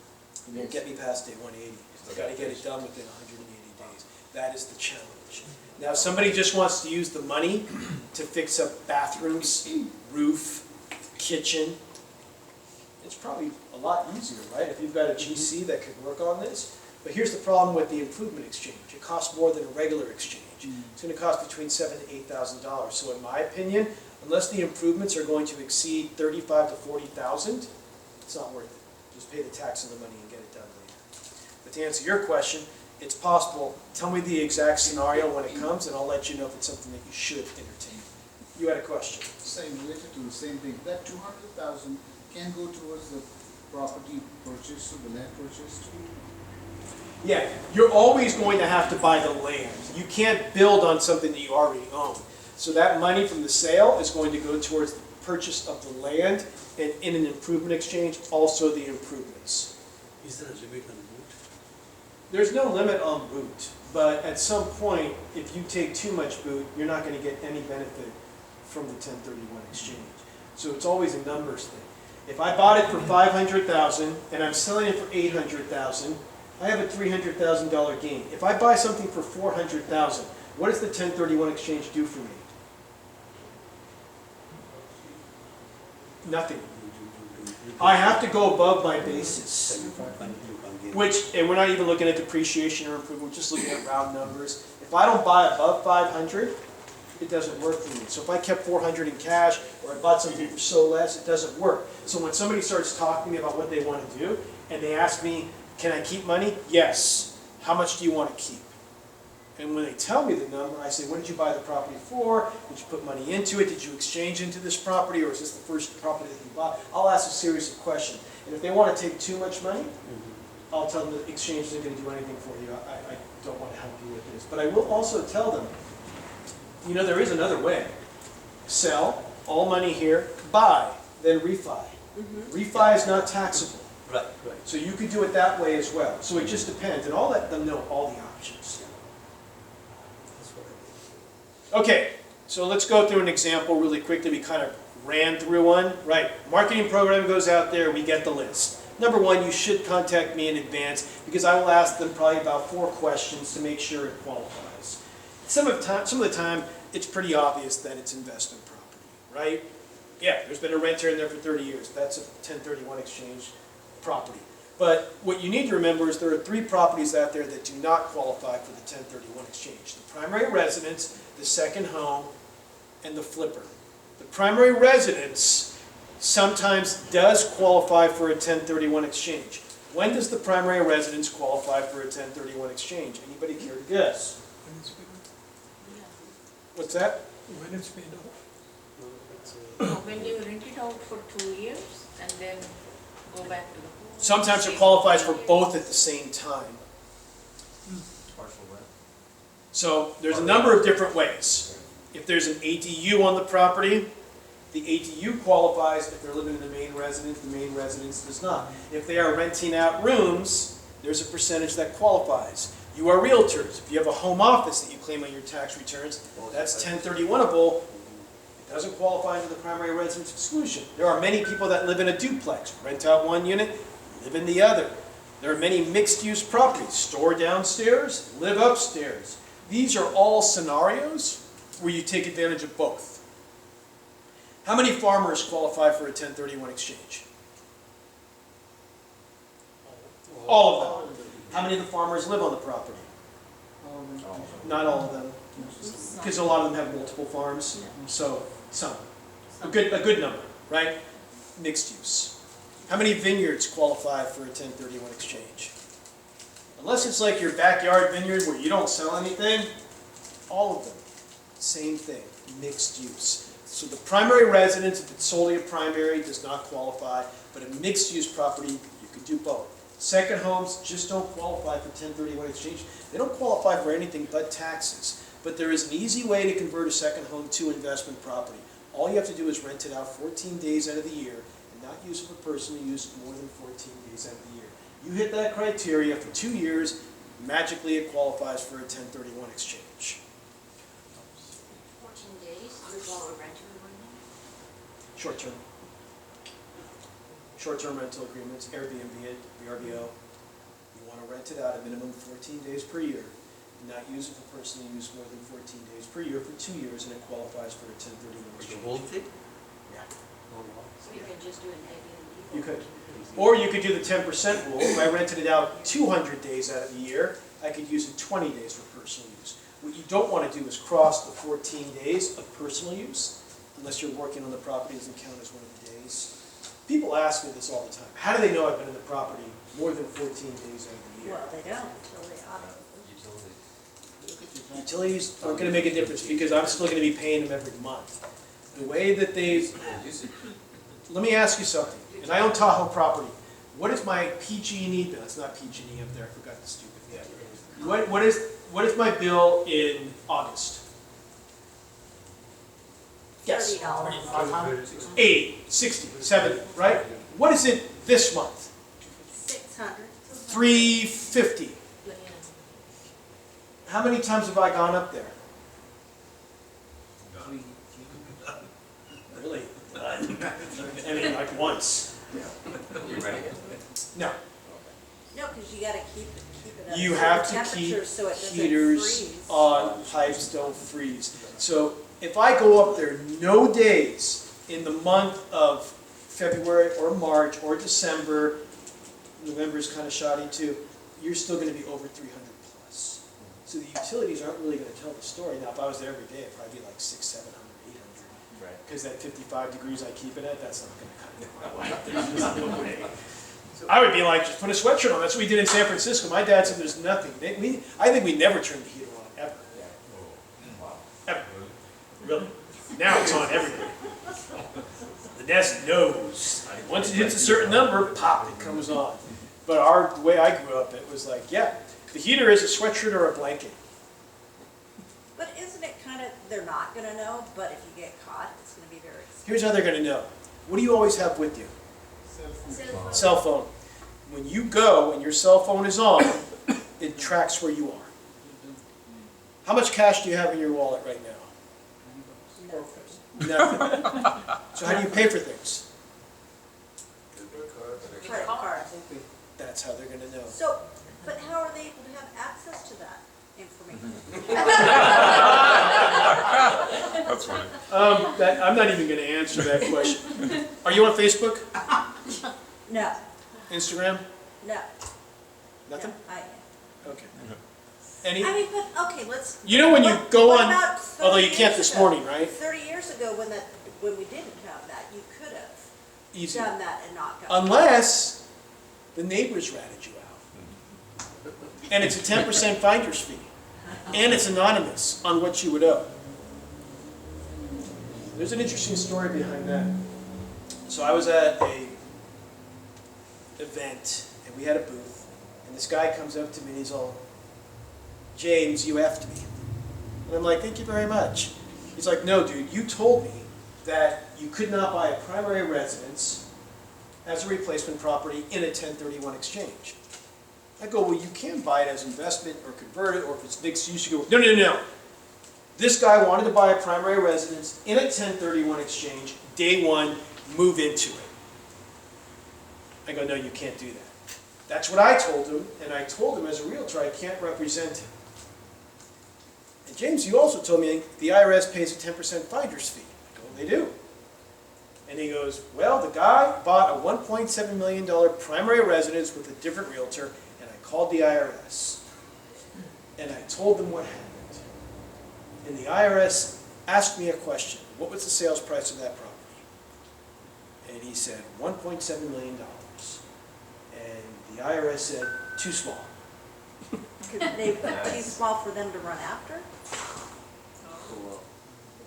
It won't get me past day 180. I've got to get it done within 180 days. That is the challenge. Now, if somebody just wants to use the money to fix up bathrooms, roof, kitchen, it's probably a lot easier, right? If you've got a GC that could work on this. But here's the problem with the improvement exchange. It costs more than a regular exchange. It's going to cost between $7,000 to $8,000. So in my opinion, unless the improvements are going to exceed $35,000 to $40,000, it's not worth it. Just pay the tax on the money and get it done later. But to answer your question, it's possible. Tell me the exact scenario when it comes, and I'll let you know if it's something that you should entertain. You had a question. Same, related to the same thing. That 200,000 can go towards the property purchase, or the land purchase too? Yeah, you're always going to have to buy the land. You can't build on something that you already own. So that money from the sale is going to go towards the purchase of the land, and in an improvement exchange, also the improvements. Is there a limit on root? There's no limit on boot, but at some point, if you take too much boot, you're not going to get any benefit from the 1031 exchange. So it's always a numbers thing. If I bought it for $500,000 and I'm selling it for $800,000, I have a $300,000 gain. If I buy something for $400,000, what does the 1031 exchange do for me? Nothing. I have to go above my basis. Which, and we're not even looking at depreciation or improvement, we're just looking at round numbers. If I don't buy above 500, it doesn't work for me. So if I kept 400 in cash, or I bought something for so less, it doesn't work. So when somebody starts talking to me about what they want to do, and they ask me, can I keep money? Yes. How much do you want to keep? And when they tell me the number, I say, what did you buy the property for? Did you put money into it? Did you exchange into this property, or is this the first property that you bought? I'll ask a series of questions. And if they want to take too much money, I'll tell them that exchange isn't going to do anything for you. I don't want to help you with this. But I will also tell them, you know, there is another way. Sell, all money here, buy, then refi. Refi is not taxable. Right, right. So you could do it that way as well. So it just depends, and I'll let them know all the options. That's what I Okay, so let's go through an example really quickly. We kind of ran through one. Right, marketing program goes out there, we get the list. Number one, you should contact me in advance because I will ask them probably about 4 questions to make sure it qualifies. Some of the time, it's pretty obvious that it's investment property, right? Yeah, there's been a renter in there for 30 years. That's a 1031 exchange property. But what you need to remember is there are 3 properties out there that do not qualify for the 1031 exchange. The primary residence, the second home, and the flipper. The primary residence sometimes does qualify for a 1031 exchange. When does the primary residence qualify for a 1031 exchange? Anybody care to guess? What's that? When you rent it out for 2 years and then go back to the home. Sometimes it qualifies for both at the same time. Partial rent. So there's a number of different ways. If there's an ADU on the property, the ADU qualifies. If they're living in the main residence does not. If they are renting out rooms, there's a percentage that qualifies. You are realtors. If you have a home office that you claim on your tax returns, that's 1031able. It doesn't qualify under the primary residence exclusion. There are many people that live in a duplex, rent out one unit, live in the other. There are many mixed-use properties, store downstairs, live upstairs. These are all scenarios where you take advantage of both. How many farmers qualify for a 1031 exchange? All of them. How many of the farmers live on the property? Not all of them, because a lot of them have multiple farms, so some. A good number, right? Mixed use. How many vineyards qualify for a 1031 exchange? Unless it's like your backyard vineyard where you don't sell anything, all of them, same thing, mixed use. So the primary residence, if it's solely a primary, does not qualify, but a mixed use property, you could do both. Second homes just don't qualify for 1031 exchange. They don't qualify for anything but taxes. But there is an easy way to convert a second home to investment property. All you have to do is rent it out 14 days out of the year and not use it for personal use more than 14 days out of the year. You hit that criteria for 2 years, magically it qualifies for a 1031 exchange. 14 days, you're going to rent everyone? Short-term. Short-term rental agreements, Airbnb it, VRBO. You want to rent it out a minimum of 14 days per year, and not use it for personal use more than 14 days per year for 2 years, and it qualifies for a 1031 The exchange. whole thing? Yeah. So you can just do an Airbnb? You could. Or you could do the 10% rule. If I rented it out 200 days out of the year, I could use it 20 days for personal use. What you don't want to do is cross the 14 days of personal use, unless you're working on the property, doesn't count as one of the days. People ask me this all the time. How do they know I've been in the property more than 14 days out of the year? Well, they don't until they auto. Utilities aren't going to make a difference because I'm still going to be paying them every month. The way that they... Let me ask you something. And I own Tahoe property. What is my PG&E bill? It's not PG&E up there. I forgot the stupid thing. What is my bill in August? Yes. $30. 80, 60, 70, right? What is it this month? 600. 350. How many times have I gone up there? Really? I mean, like once. You renting it? No. No, because you got to keep it at You a have certain to keep temperature so it doesn't heaters freeze. on, pipes don't freeze. So if I go up there no days in the month of February or March or December, November is kind of shoddy too, you're still going to be over 300 plus. So the utilities aren't really going to tell the story. Now if I was there every day, it'd probably be like 600, 700, 800. Right. Because that 55 degrees I keep it at, that's not going to cut it. There's just no way. I would be like, just put a sweatshirt on. That's what we did in San Francisco. My dad said there's nothing. I think we never turned the heater on, ever. Really? Now it's on everybody. The nest knows. Once it hits a certain number, pop, it comes on. But the way I grew up, it was like, yeah, the heater is a sweatshirt or a blanket. But isn't it kind of, they're not gonna know, but if you get caught, it's gonna be very expensive. Here's how they're gonna know. What do you always have with you? Cell phone. When you go and your cell phone is on, it tracks where you are. How much cash do you have in your wallet right now? Nothing. So how do you pay for things? Credit card. That's how they're gonna know. So, but how are they able to have access to that information? That's funny. I'm not even gonna answer that question. Are you on Facebook? No, Instagram? no. Nothing? No, I am. Okay. Any? I mean, but, okay, let's. You know when you what- go what on, about although 30 you can't years this ago? morning, right? 30 years ago, when we didn't have that, you could have Easy. done that and not gotten. Unless the neighbors ratted you out. And it's a 10% finder's fee. And it's anonymous on what you would owe. There's an interesting story behind that. So I was at a event, and we had a booth, and this guy comes up to me and he's all, James, you effed me. And I'm like, thank you very much. He's like, no, dude, you told me that you could not buy a primary residence as a replacement property in a 1031 exchange. I go, well, you can buy it as investment or convert it, or if it's mixed use, you go, no, no, no, no. This guy wanted to buy a primary residence in a 1031 exchange, day one, move into it. I go, no, you can't do that. That's what I told him, and I told him as a realtor I can't represent him. And James, you also told me the IRS pays a 10% finder's fee. I go, they do. And he goes, well, the guy bought a $1.7 million primary residence with a different realtor, and I called the IRS. And I told them what happened. And the IRS asked me a question. What was the sales price of that property? And he said, $1.7 million. And the IRS said, too small. Could they put too small for them to run after? It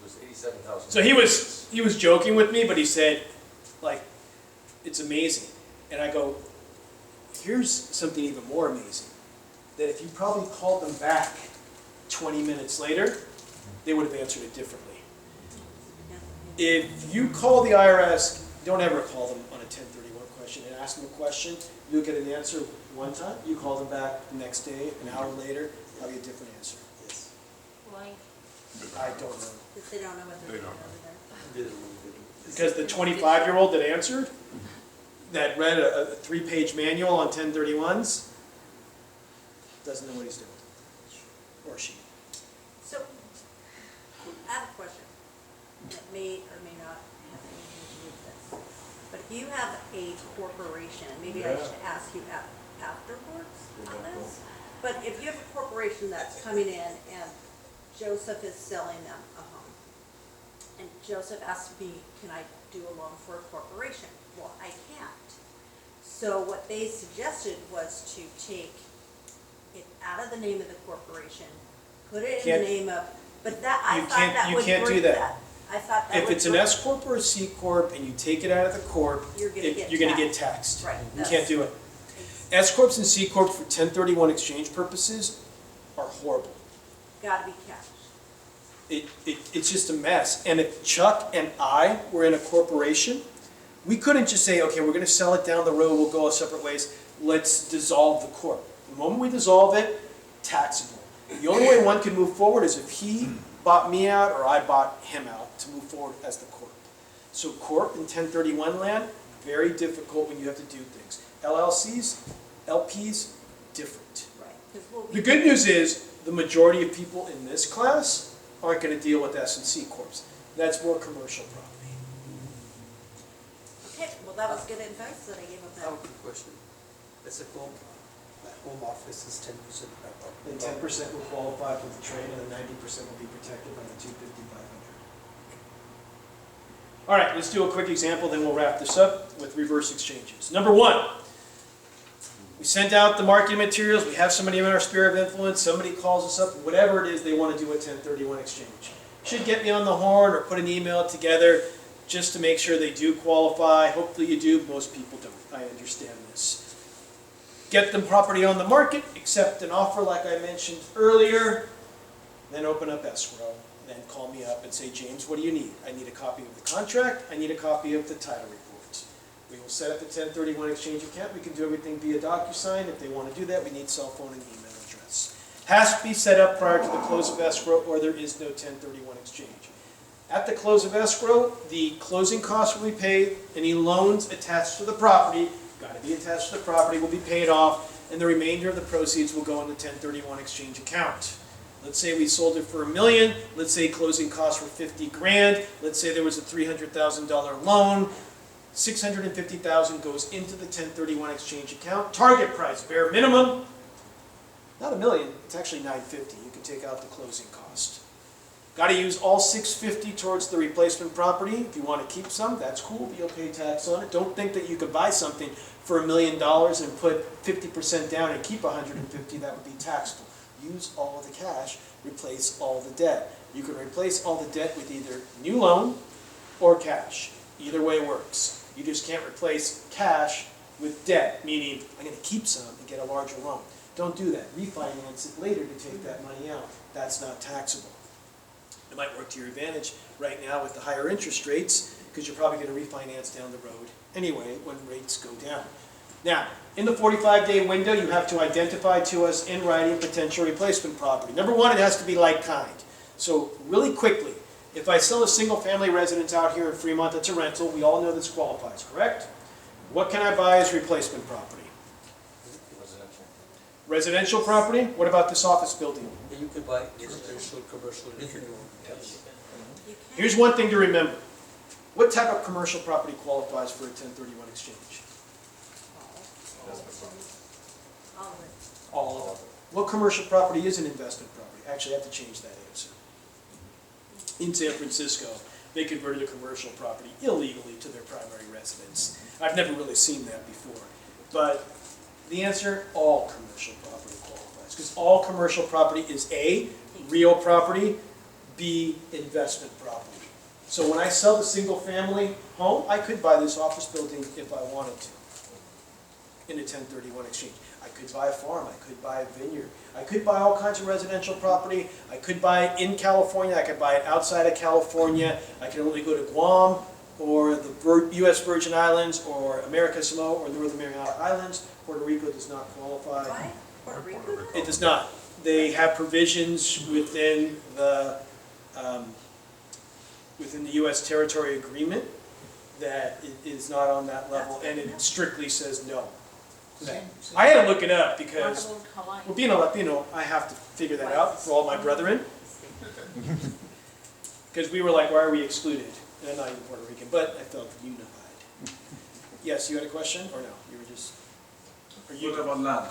was 87,000. So he was joking with me, but he said, like, it's amazing. And I go, here's something even more amazing. That if you probably called them back 20 minutes later, they would have answered it differently. If you call the IRS, don't ever call them on a 1031 question and ask them a question. You'll get an answer one time. You call them back the next day, an hour later, probably a different answer. Yes. Why? I don't know. Because they don't know what they're They doing don't over there. Because the 25-year-old that answered, that read a 3-page manual on 1031s, doesn't know what he's doing. Or she. So, I have a question that may or may not have anything to do with this. But if you have a corporation, and maybe I should ask you afterwards on this, but if you have a corporation that's coming in and Joseph is selling them a home, and Joseph asked me, can I do a loan for a corporation? Well, I can't. So what they suggested was to take it out of the name of the corporation, put it in the name of, but that, I thought that would break that. I thought that would If it's an break- S corp or a C corp and you take it out of the corp, You're gonna you're gonna get taxed. Right, You that's- can't do it. S corps and C corp for 1031 exchange purposes are horrible. Gotta be cash. It's just a mess. And if Chuck and I were in a corporation, we couldn't just say, okay, we're gonna sell it down the road, we'll go our separate ways, let's dissolve the corp. The moment we dissolve it, taxable. The only way one can move forward is if he bought me out or I bought him out to move forward as the corp. So corp in 1031 land, very difficult when you have to do things. LLCs, LPs, different. Right. 'Cause what we The good news is the majority of people in this class aren't going to deal with S and C corps. That's more commercial property. Okay, well, that was good advice that I gave I have a them. quick question. Let's say home office is 10% And 10% will qualify for the trade, and then 90% will be protected by the 250-500. All right, let's do a quick example, then we'll wrap this up with reverse exchanges. Number one, we sent out the marketing materials, we have somebody in our sphere of influence, somebody calls us up, whatever it is they want to do a 1031 exchange. should get me on the horn or put an email together just to make sure they do qualify. Hopefully you do, most people don't, I understand this. Get the property on the market, accept an offer like I mentioned earlier, then open up escrow, then call me up and say, James, what do you need? I need a copy of the contract, I need a copy of the title report. We will set up a 1031 exchange account, we can do everything via DocuSign. If they want to do that, we need cell phone and email address. Has to be set up prior to the close of escrow or there is no 1031 exchange. At the close of escrow, the closing costs will be paid, any loans attached to the property, got to be attached to the property, will be paid off, and the remainder of the proceeds will go in the 1031 exchange account. Let's say we sold it for $1 million, let's say closing costs were 50 grand, let's say there was a $300,000 loan, $650,000 goes into the 1031 exchange account. Target price, bare minimum, not $1 million, it's actually $950. You can take out the closing cost. Got to use all $650 towards the replacement property. If you want to keep some, that's cool, but you'll pay tax on it. Don't think that you could buy something for $1 million and put 50% down and keep $150. That would be taxable. Use all of the cash, replace all the debt. You can replace all the debt with either new loan or cash. Either way works. You just can't replace cash with debt, meaning I'm going to keep some and get a larger loan. Don't do that. Refinance it later to take that money out. That's not taxable. It might work to your advantage right now with the higher interest rates because you're probably going to refinance down the road anyway when rates go down. Now, in the 45-day window, you have to identify to us in writing potential replacement property. Number one, it has to be like kind. So really quickly, if I sell a single-family residence out here in Fremont that's a rental, we all know this qualifies, correct? What can I buy as replacement property? Residential property? What about this office building? You could buy residential, commercial, different. Here's one thing to remember. What type of commercial property qualifies for a 1031 exchange? All of them. What commercial property is an investment property? Actually, I have to change that answer. In San Francisco, they converted a commercial property illegally to their primary residence. I've never really seen that before. But the answer, all commercial property qualifies. Because all commercial property is A, real property, B, investment property. So when I sell the single family home, I could buy this office building if I wanted to in a 1031 exchange. I could buy a farm, I could buy a vineyard, I could buy all kinds of residential property, I could buy it in California, I could buy it outside of California, I can only go to Guam or the U.S. Virgin Islands or America Samoa or North Mariana Islands. Puerto Rico does not qualify. Why? Puerto Rico? It does not. They have provisions within the U.S. territory agreement that it is not on that level, and it strictly says no. I had to look it up because, What about Hawaii? well, being a Latino, I have to figure that out for all my brethren. Because we were like, why are we excluded? And I'm not even Puerto Rican, but I felt unified. Yes, you had a question, or no? You were just... Or you What about land?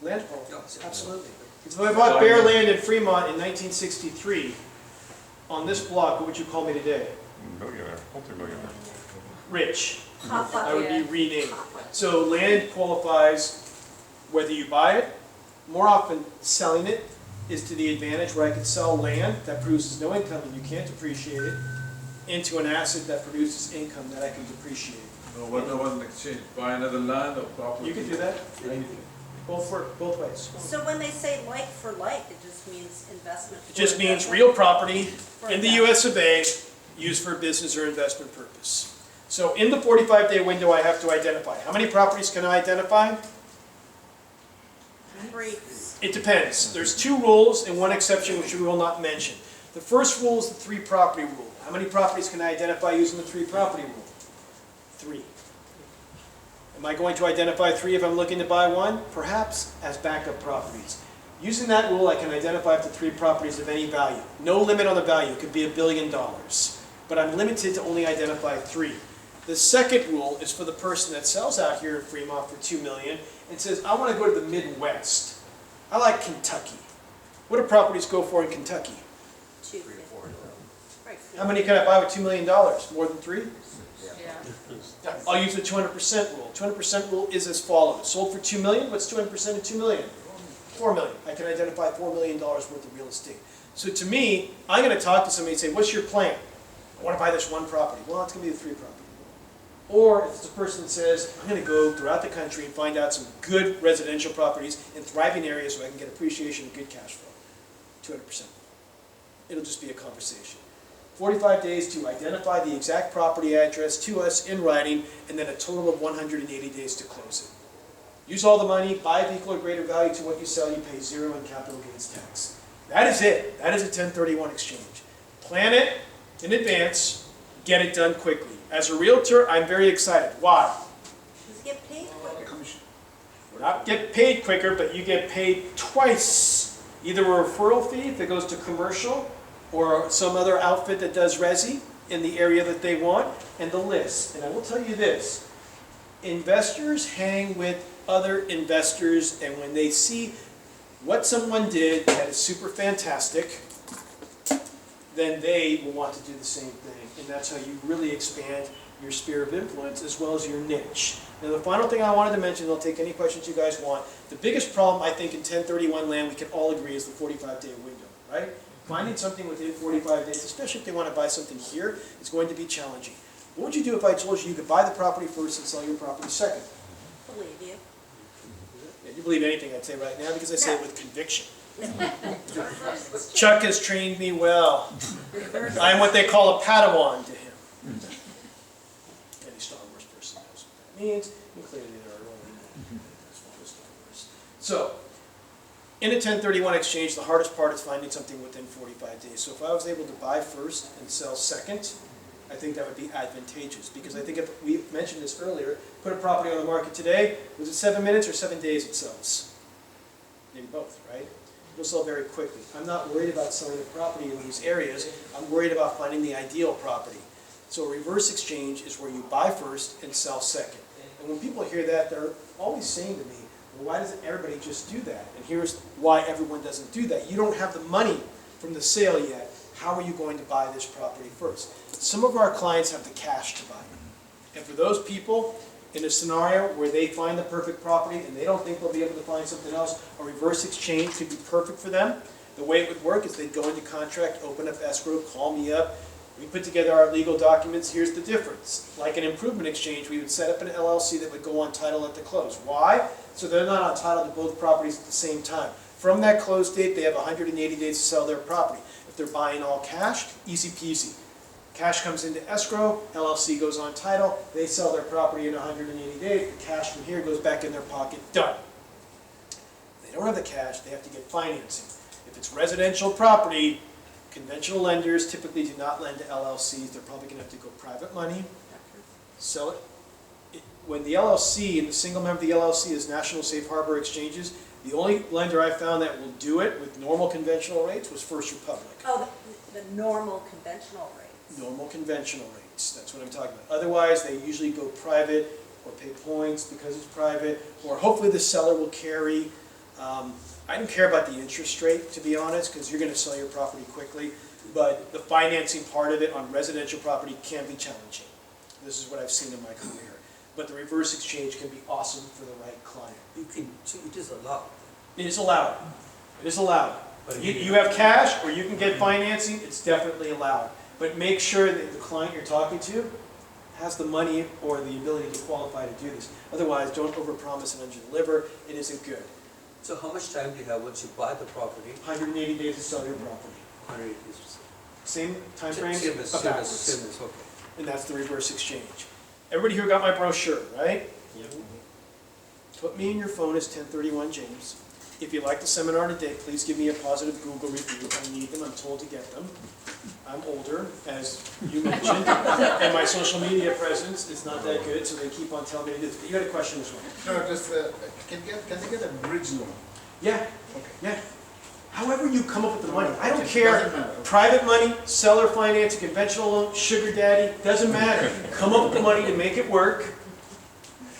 Land? Oh, absolutely. If I bought bare land in Fremont in 1963, on this block, what would you call me today? Millionaire, multi-millionaire. Rich. Papa. I would be renamed. So land qualifies whether you buy it. More often, selling it is to the advantage where I could sell land that produces no income and you can't depreciate it into an asset that produces income that I can depreciate. No, what about an exchange? Buy another land or property? You can do that. Both ways. So when they say like for like, it just means investment? It just for means investment? real property For in the investment. US of A used for business or investment purpose. So in the 45-day window, I have to identify. How many properties can I identify? Three. It depends. There's two rules and one exception which we will not mention. The first rule is the 3-property rule. How many properties can I identify using the 3-property rule? 3. Am I going to identify 3 if I'm looking to buy one? Perhaps as backup properties. Using that rule, I can identify up to 3 properties of any value. No limit on the value. It could be $1 billion. But I'm limited to only identify 3. The second rule is for the person that sells out here in Fremont for $2 million and says, I want to go to the Midwest. I like Kentucky. What do properties go for in Kentucky? 2. Right. How many can I buy with $2 million? More than 3? Yeah. I'll use the 200% rule. 200% rule is as follows. Sold for $2 million. What's 200% of $2 million? $4 million. I can identify $4 million worth of real estate. So to me, I'm gonna talk to somebody and say, what's your plan? I wanna buy this one property. Well, it's gonna be a 3 property. Or if it's a person that says, I'm gonna go throughout the country and find out some good residential properties in thriving areas so I can get appreciation and good cash flow. 200%. It'll just be a conversation. 45 days to identify the exact property address to us in writing, and then a total of 180 days to close it. Use all the money, buy a equal or greater value to what you sell, you pay 0 in capital gains tax. That is it. That is a 1031 exchange. Plan it in advance, get it done quickly. As a realtor, I'm very excited. Why? Does it get paid quicker? Commission. We're not get paid quicker, but you get paid twice. Either a referral fee if it goes to commercial, or some other outfit that does resi in the area that they want, and the list. And I will tell you this, investors hang with other investors, and when they see what someone did that is super fantastic, then they will want to do the same thing. And that's how you really expand your sphere of influence as well as your niche. Now the final thing I wanted to mention, I'll take any questions you guys want. The biggest problem I think in 1031 land, we can all agree, is the 45-day window, right? Finding something within 45 days, especially if they want to buy something here, is going to be challenging. What would you do if I told you you could buy the property first and sell your property second? Believe you. Yeah, you believe anything I'd say right now because I say it with conviction. Chuck has trained me well. I am what they call a Padawan to him. Any Star Wars person knows what that means, and clearly there are only Star Wars. So, in a 1031 exchange, the hardest part is finding something within 45 days. So if I was able to buy first and sell second, I think that would be advantageous. Because I think if we mentioned this earlier, put a property on the market today, was it 7 minutes or 7 days it sells? Maybe both, right? It'll sell very quickly. I'm not worried about selling a property in these areas. I'm worried about finding the ideal property. So a reverse exchange is where you buy first and sell second. And when people hear that, they're always saying to me, well, why doesn't everybody just do that? And here's why everyone doesn't do that. You don't have the money from the sale yet. How are you going to buy this property first? Some of our clients have the cash to buy it. And for those people, in a scenario where they find the perfect property and they don't think they'll be able to find something else, a reverse exchange could be perfect for them. The way it would work is they'd go into contract, open up escrow, call me up. We put together our legal documents. Here's the difference. Like an improvement exchange, we would set up an LLC that would go on title at the close. Why? So they're not on title to both properties at the same time. From that close date, they have 180 days to sell their property. If they're buying all cash, easy peasy. Cash comes into escrow, LLC goes on title, they sell their property in 180 days, the cash from here goes back in their pocket, done. If they don't have the cash, they have to get financing. If it's residential property, conventional lenders typically do not lend to LLCs. They're probably going to have to go private money, sell it. When the LLC and the single member of the LLC is National Safe Harbor Exchanges, the only lender I found that will do it with normal conventional rates was First Republic. Oh, the normal conventional rates. Normal conventional rates, that's what I'm talking about. Otherwise, they usually go private or pay points because it's private, or hopefully the seller will carry. I don't care about the interest rate, to be honest, because you're going to sell your property quickly, but the financing part of it on residential property can be challenging. This is what I've seen in my career. But the reverse exchange can be awesome for the right client. So it is allowed. It is allowed. It is allowed. You have cash or you can get financing, it's definitely allowed. But make sure that the client you're talking to has the money or the ability to qualify to do this. Otherwise, don't overpromise and underdeliver. It isn't good. So how much time do you have once you buy the property? 180 days to sell your property. 180 days to sell. Same time frame? Same as, okay. And that's the reverse exchange. Everybody here got my brochure, right? Yep. Put me in your phone as 1031 James. If you like the seminar today, please give me a positive Google review. I need them. I'm told to get them. I'm older, as you mentioned, and my social media presence is not that good, so they keep on telling me to do this. But you had a question this one. No, just, can they get a bridge loan? Yeah, yeah. However you come up with the money. I don't It care. doesn't matter. Private money, seller finance, conventional loan, sugar daddy, doesn't matter. Come up with the money to make it work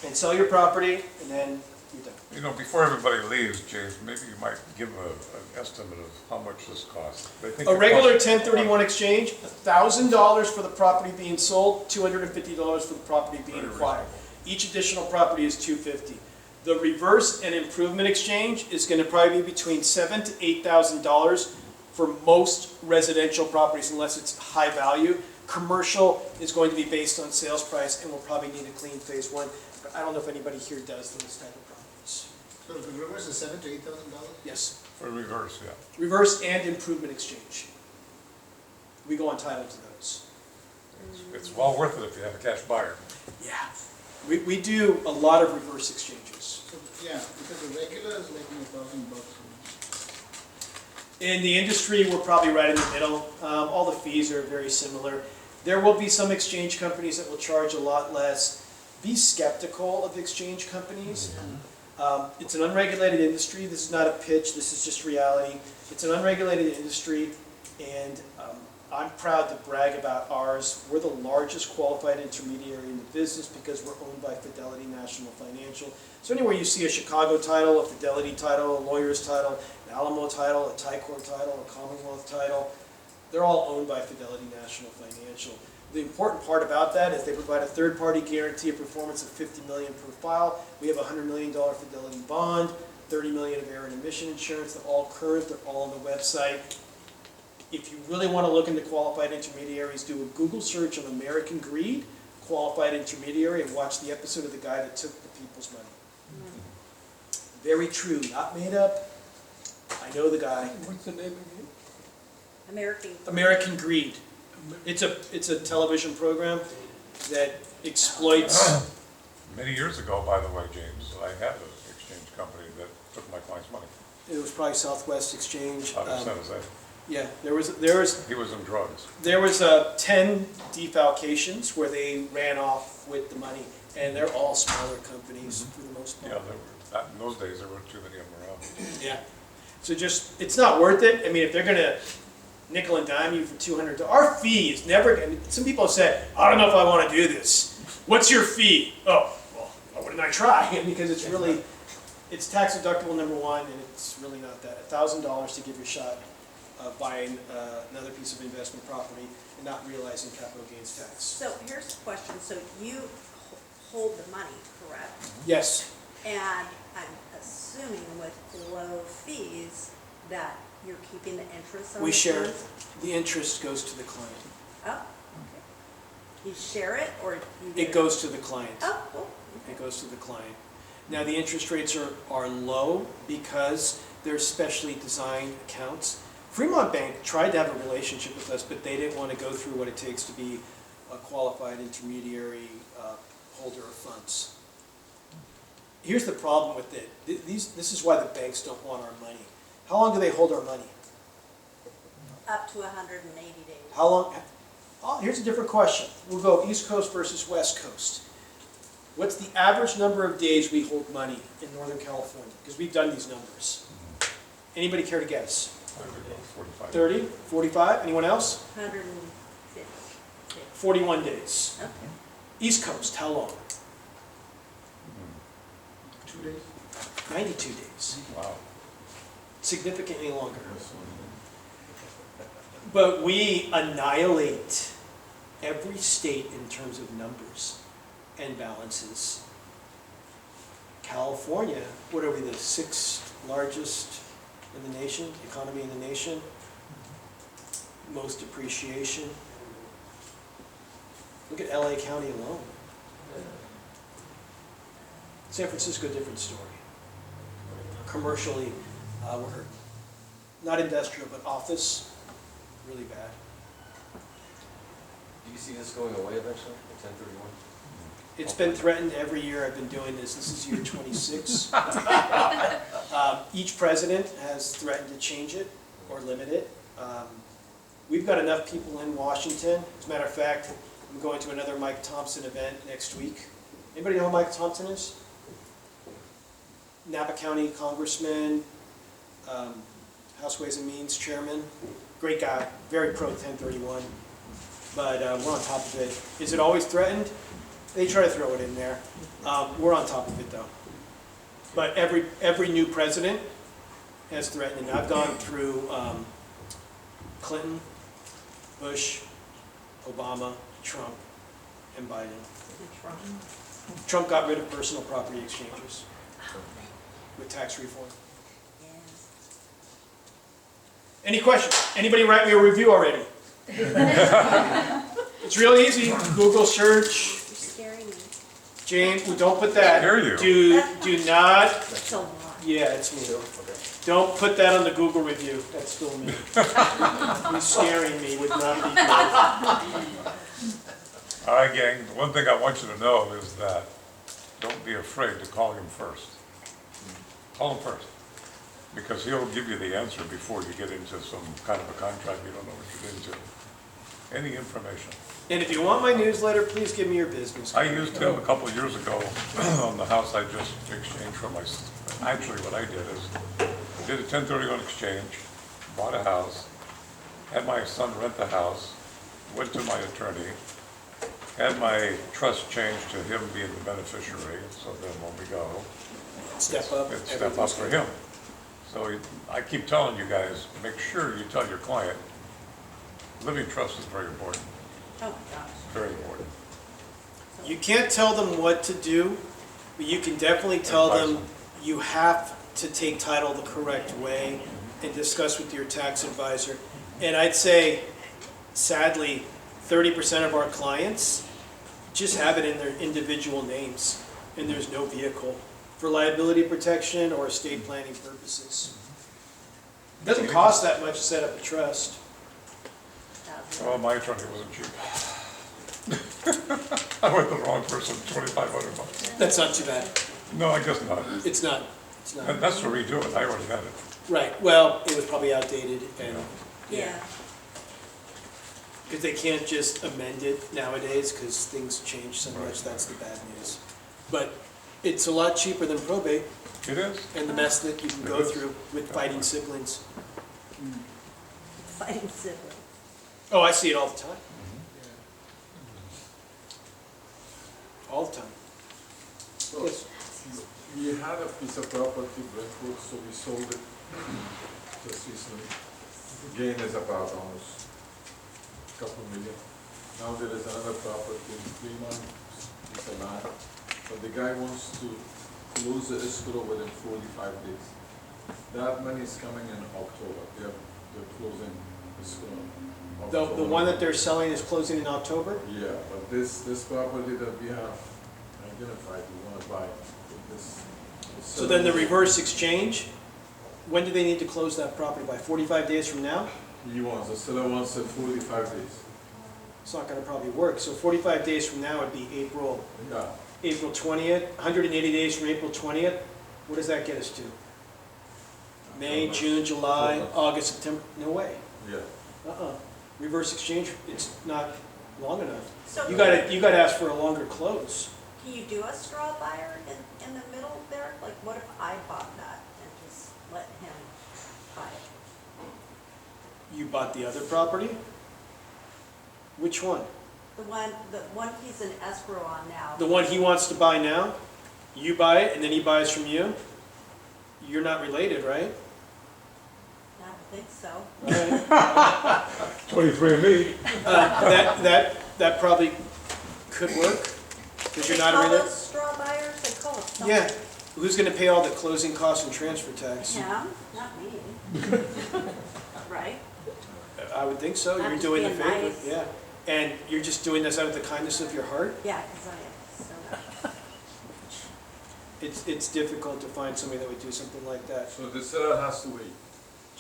and sell your property, and then you're done. You know, before everybody leaves, James, maybe you might give an estimate of how much this costs. They think A it regular costs- 1031 exchange, $1,000 for the property being sold, $250 for the property being acquired. Each additional property is $250. The reverse and improvement exchange is going to probably be between $7,000 to $8,000 for most residential properties unless it's high value. Commercial is going to be based on sales price and will probably need a clean phase one. But I don't know if anybody here does those type of properties. So the reverse is $7,000 to $8,000? Yes, For reverse, yeah. reverse and improvement exchange. We go on title to those. It's well worth it if you have a cash buyer. Yeah. We do a lot of reverse exchanges. So, yeah, because the regular is like $1,000. In the industry, we're probably right in the middle. All the fees are very similar. There will be some exchange companies that will charge a lot less. Be skeptical of exchange companies. It's an unregulated industry. This is not a pitch. This is just reality. It's an unregulated industry, and I'm proud to brag about ours. We're the largest qualified intermediary in the business because we're owned by Fidelity National Financial. So anywhere you see a Chicago title, a Fidelity title, a lawyer's title, an Alamo title, a Ticor title, a Commonwealth title, they're all owned by Fidelity National Financial. The important part about that is they provide a third-party guarantee of performance of $50 million per file. We have a $100 million Fidelity bond, $30 million of air and emission insurance. They're all current. They're all on the website. If you really want to look into qualified intermediaries, do a Google search on American Greed, qualified intermediary, and watch the episode of the guy that took the people's money. Very true, not made up. I know the guy. What's the name again? American Greed. It's a television program that exploits. Many years ago, by the way, James, I had an exchange company that took my client's money. It was probably Southwest Exchange. Out of San Jose. Yeah, there was He was in drugs. 10 defalcations where they ran off with the money, and they're all smaller companies for the most part. Yeah, in those days, there weren't too many of them around. Yeah. So just, it's not worth it. I mean, if they're gonna nickel and dime you for $200, our fee is never, and some people have said, I don't know if I wanna do this. What's your fee? Oh, well, why wouldn't I try? Because it's really, it's tax deductible number one, and it's really not that. $1,000 to give you a shot of buying another piece of investment property and not realizing capital gains tax. So here's the question, so you hold the money, correct? Yes. And I'm assuming with low fees that you're keeping the interest on the We share, funds? the interest goes to the client. Oh, okay. You share it, or you get It goes to the client. Oh, cool. It goes to the client. Now, the interest rates are low because they're specially designed accounts. Fremont Bank tried to have a relationship with us, but they didn't want to go through what it takes to be a qualified intermediary holder of funds. Here's the problem with it. This is why the banks don't want our money. How long do they hold our money? Up to 180 days. How long? Oh, here's a different question. We'll go East Coast versus West Coast. What's the average number of days we hold money in Northern California? Because we've done these numbers. Anybody care to guess? 45. 30, 45, anyone else? 150. 41 days. Okay. East Coast, how long? 2 days? 92 days. Wow. Significantly longer. But we annihilate every state in terms of numbers and balances. California, what are we, the 6th largest in the nation, economy in the nation? Most appreciation. Look at LA County alone. San Francisco, different story. Commercially, we're not industrial, but office, really bad. Do you see this going away eventually, the 1031? It's been threatened every year I've been doing this. This is year 26. Each president has threatened to change it or limit it. We've got enough people in Washington. As a matter of fact, I'm going to another Mike Thompson event next week. Anybody know who Mike Thompson is? Napa County Congressman, House Ways and Means Chairman. Great guy, very pro 1031. But we're on top of it. Is it always threatened? They try to throw it in there. We're on top of it though. But every new president has threatened, and I've gone through Clinton, Bush, Obama, Trump, and Biden. Trump got rid of personal property exchanges with tax reform. Any questions? Anybody write me a review already? It's real easy. Google search. You're scaring me. James, don't put that. Scare you. Do not, It's a lot. yeah, it's me. Don't put that on the Google review. That's still me. You scaring me would not be good. All right, gang, one thing I want you to know is that don't be afraid to call him first. Call him first, because he'll give you the answer before you get into some kind of a contract you don't know what you're into. Any information. And if you want my newsletter, please give me your business I card. used him a couple of years ago on the house I just exchanged for my, actually what I did is, I did a 1031 exchange, bought a house, had my son rent the house, went to my attorney, had my trust changed to him being the beneficiary, so then when we go, Step up. it's step up for him. So I keep telling you guys, make sure you tell your client, living trust is very important, Oh, my gosh. very important. You can't tell them what to do, but you can definitely tell them you have to take title the correct way and discuss with your tax advisor. And I'd say, sadly, 30% of our clients just have it in their individual names, and there's no vehicle for liability protection or estate planning purposes. It doesn't cost that much to set up a trust. Well, my attorney wasn't cheap. I went the wrong person, $2,500. That's not too bad. No, I guess not. It's not. It's not. And that's to redo it, I already had it. Right. Well, it was probably outdated, and Yeah. because they can't just amend it nowadays because things change so much. That's the bad news. But it's a lot cheaper than probate It is. and the mess that you can go through with fighting siblings. Fighting siblings. Oh, I see it all the time. All the time. So, Yes. we had a piece of property, Brentwood, so we sold it just recently. The gain is about almost a couple million. Now there is another property in Fremont, it's a lot, but the guy wants to close the escrow within 45 days. That money is coming in October, they're closing escrow. The one that they're selling is closing in October? Yeah, but this property that we have identified, we want to buy, this. So then the reverse exchange, when do they need to close that property? By 45 days from now? The seller wants it 45 days. It's not gonna probably work. So 45 days from now would be April Yeah, 20th, 180 days from April 20th. What does that get us to? May, June, July, August, September? No way. yeah. Reverse exchange, it's not long enough. So You gotta ask for a longer close. can you do a straw buyer in the middle there? Like, what if I bought that and just let him buy it? You bought the other property? Which one? The one he's in escrow on now. The one he wants to buy now? You buy it and then he buys from you? You're not related, right? I don't think so. Right. 23 and me. That probably could work, because you're not They call related. those straw buyers, they call it something. Yeah, who's gonna pay all the closing costs and transfer tax? Him, not me. Right? I would think so, I'm you're just doing the being favor, nice. yeah. And you're just doing this out of the kindness of your heart? Yeah, because I am so. It's difficult to find somebody that would do something like that. So the seller has to wait.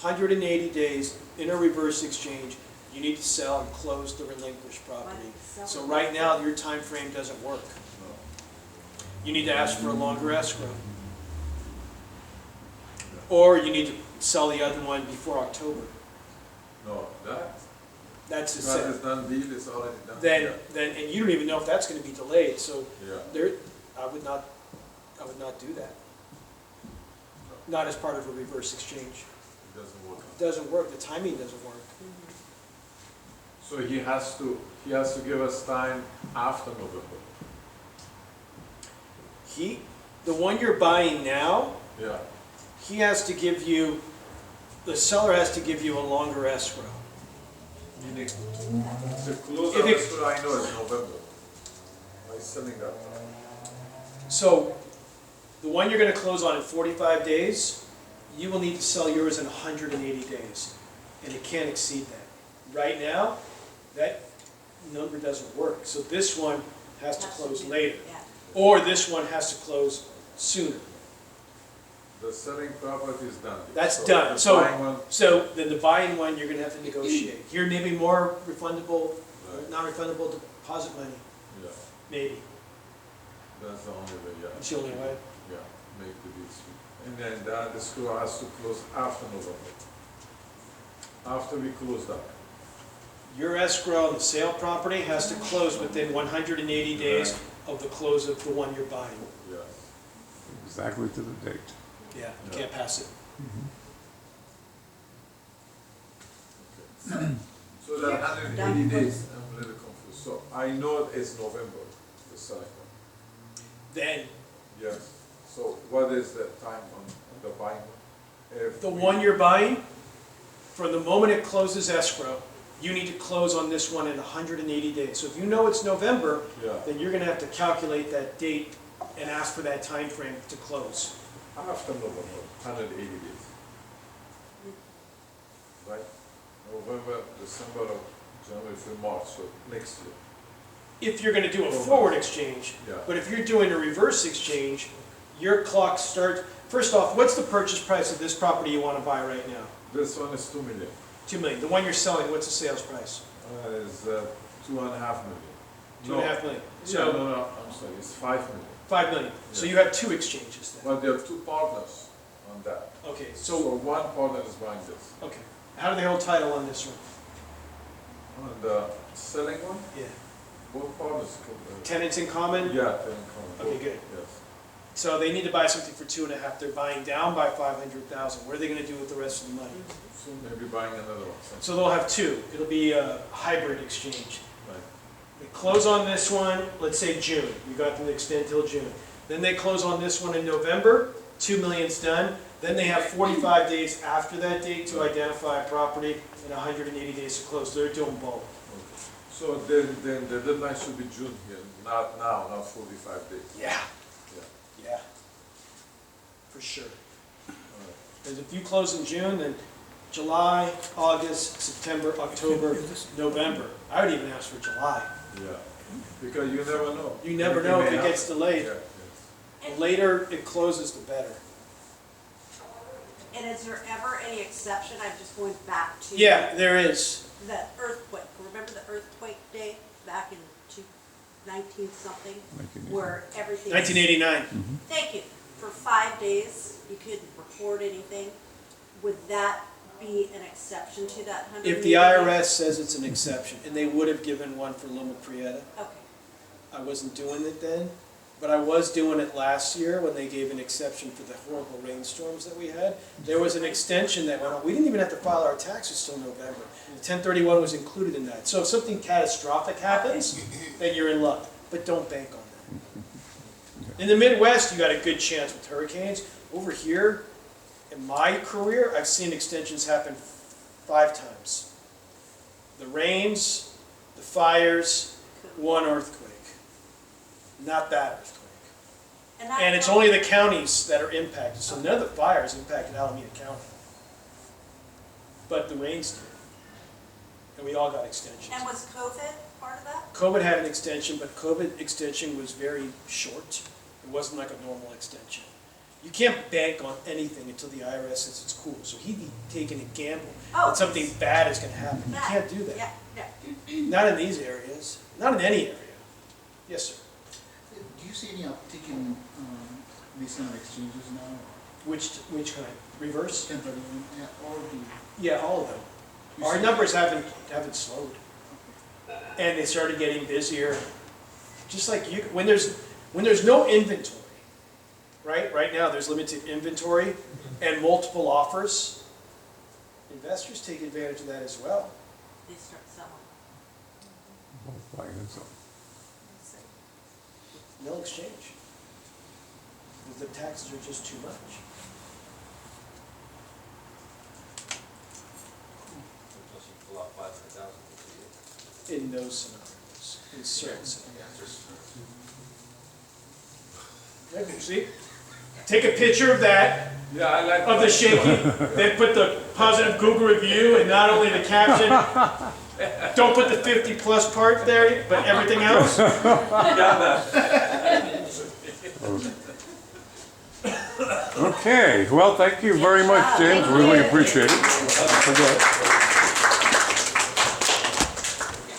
180 days in a reverse exchange, you need to sell and close the relinquished property. So right now, your time frame doesn't work. No. You need to ask for a longer escrow. Or you need to sell the other one before October. No, That's the that set. is done, deal is already done. Then, and you don't even know if that's gonna be delayed, so Yeah, there, I would not do that. Not as part of a reverse exchange. it doesn't work. It doesn't work, the timing doesn't work. So he has to give us time after November. The one you're buying now, Yeah, he has to give you, the seller has to give you a longer escrow. meaning the close If of it- escrow I know is November. By selling that. So, the one you're gonna close on in 45 days, you will need to sell yours in 180 days. and it can't exceed that. Right now, that number doesn't work, so this one has to close later. Yeah. Or this one has to close sooner. The selling property is done. That's So done. the So- buying one, So then the buying one, you're gonna have to negotiate. Here, maybe more refundable, Right. non-refundable deposit money, yeah, maybe. that's the only way, yeah. That's the only way. Yeah, make the deal sweet. And then the escrow has to close after November. After we close that. Your escrow on the sale property has to close within 180 days of the close of the one you're buying. Yes. Exactly to the date. Yeah, you can't pass it. So that Yeah. 180 days, I'm a little confused. So I know it's November, the selling one. Then, Yes. So what is the time on the buying one? If the we- one you're buying, from the moment it closes escrow, you need to close on this one in 180 days. So if you know it's November, Yeah, then you're gonna have to calculate that date and ask for that time frame to close. after November, 180 days. Right? November, December, January, February, March, so next year. If you're gonna do a forward exchange, Yeah. but if you're doing a reverse exchange, your clock starts, first off, what's the purchase price of this property you wanna buy right now? This one is 2 million. 2 million. The one you're selling, what's the sales price? Is 2.5 million. 2.5 million. So, So, no, I'm sorry, it's 5 million. 5 million. So Yeah. you have two exchanges then. But there are two partners on that. Okay, So so, one partner is buying this. okay. How do they hold title on this one? On the selling one, Yeah. both partners. Tenants in common? Yeah, tenant common. Okay, good. Yes. So they need to buy something for 2.5. They're buying down by 500,000. What are they gonna do with the rest of the money? So maybe buying another one. So they'll have two. It'll be a hybrid exchange. Right. They close on this one, let's say June. We got them to extend till June. Then they close on this one in November, 2 million's done. Then they have 45 days after that date to identify a property and 180 days to close. They're doing both. Okay. So then the deadline should be June here, not now, not 45 days. Yeah. Yeah. Yeah. For sure. All right. Because if you close in June, then July, August, September, October, November. I would even ask for July. Yeah, because you never know. You never know if may it gets happen. delayed. Yeah, yes. The later it closes, the better. And is there ever any exception? I'm just going back to. Yeah, there is. The earthquake. Remember the earthquake day back in 19-something? 1989. Where everything. 1989. Thank you. For 5 days, you couldn't report anything. Would that be an exception to that 180? If the IRS says it's an exception, and they would have given one for Loma Prieta, Okay. I wasn't doing it then, but I was doing it last year when they gave an exception for the horrible rainstorms that we had. There was an extension that went on. We didn't even have to file our taxes till November. The 1031 was included in that. So if something catastrophic happens, then you're in luck, but don't bank on that. In the Midwest, you got a good chance with hurricanes. Over here, in my career, I've seen extensions happen 5 times. The rains, the fires, one earthquake. Not that earthquake. And it's only the counties that are impacted, so none of the fires impacted Alameda County. But the rains did. And we all got extensions. And was COVID part of that? COVID had an extension, but COVID extension was very short. It wasn't like a normal extension. You can't bank on anything until the IRS says it's cool. So he'd be taking a gamble Oh. that something bad is going to happen. You That- can't do that. Yeah, yeah. Not in these areas. Not in any area. Yes, sir. Do you see any uptick in these kind of exchanges now? Which kind? Reverse? 1031, yeah, or the, Yeah, all of them. You Our see- numbers haven't slowed. And they started getting busier. Just like you, when there's no inventory, right? Right now, there's limited inventory and multiple offers. Investors take advantage of that as well. They start selling. Both buying and selling. No exchange. Because the taxes are just too much. Unless you pull out 500,000. In those scenarios, in certain scenarios. Yeah, just. Okay, see? Take a picture of that, Yeah, I like. of the shaky, then put the positive Google review and not only the caption. Don't put the 50+ part there, but everything else. Okay, well, thank you very much, James, really appreciate it.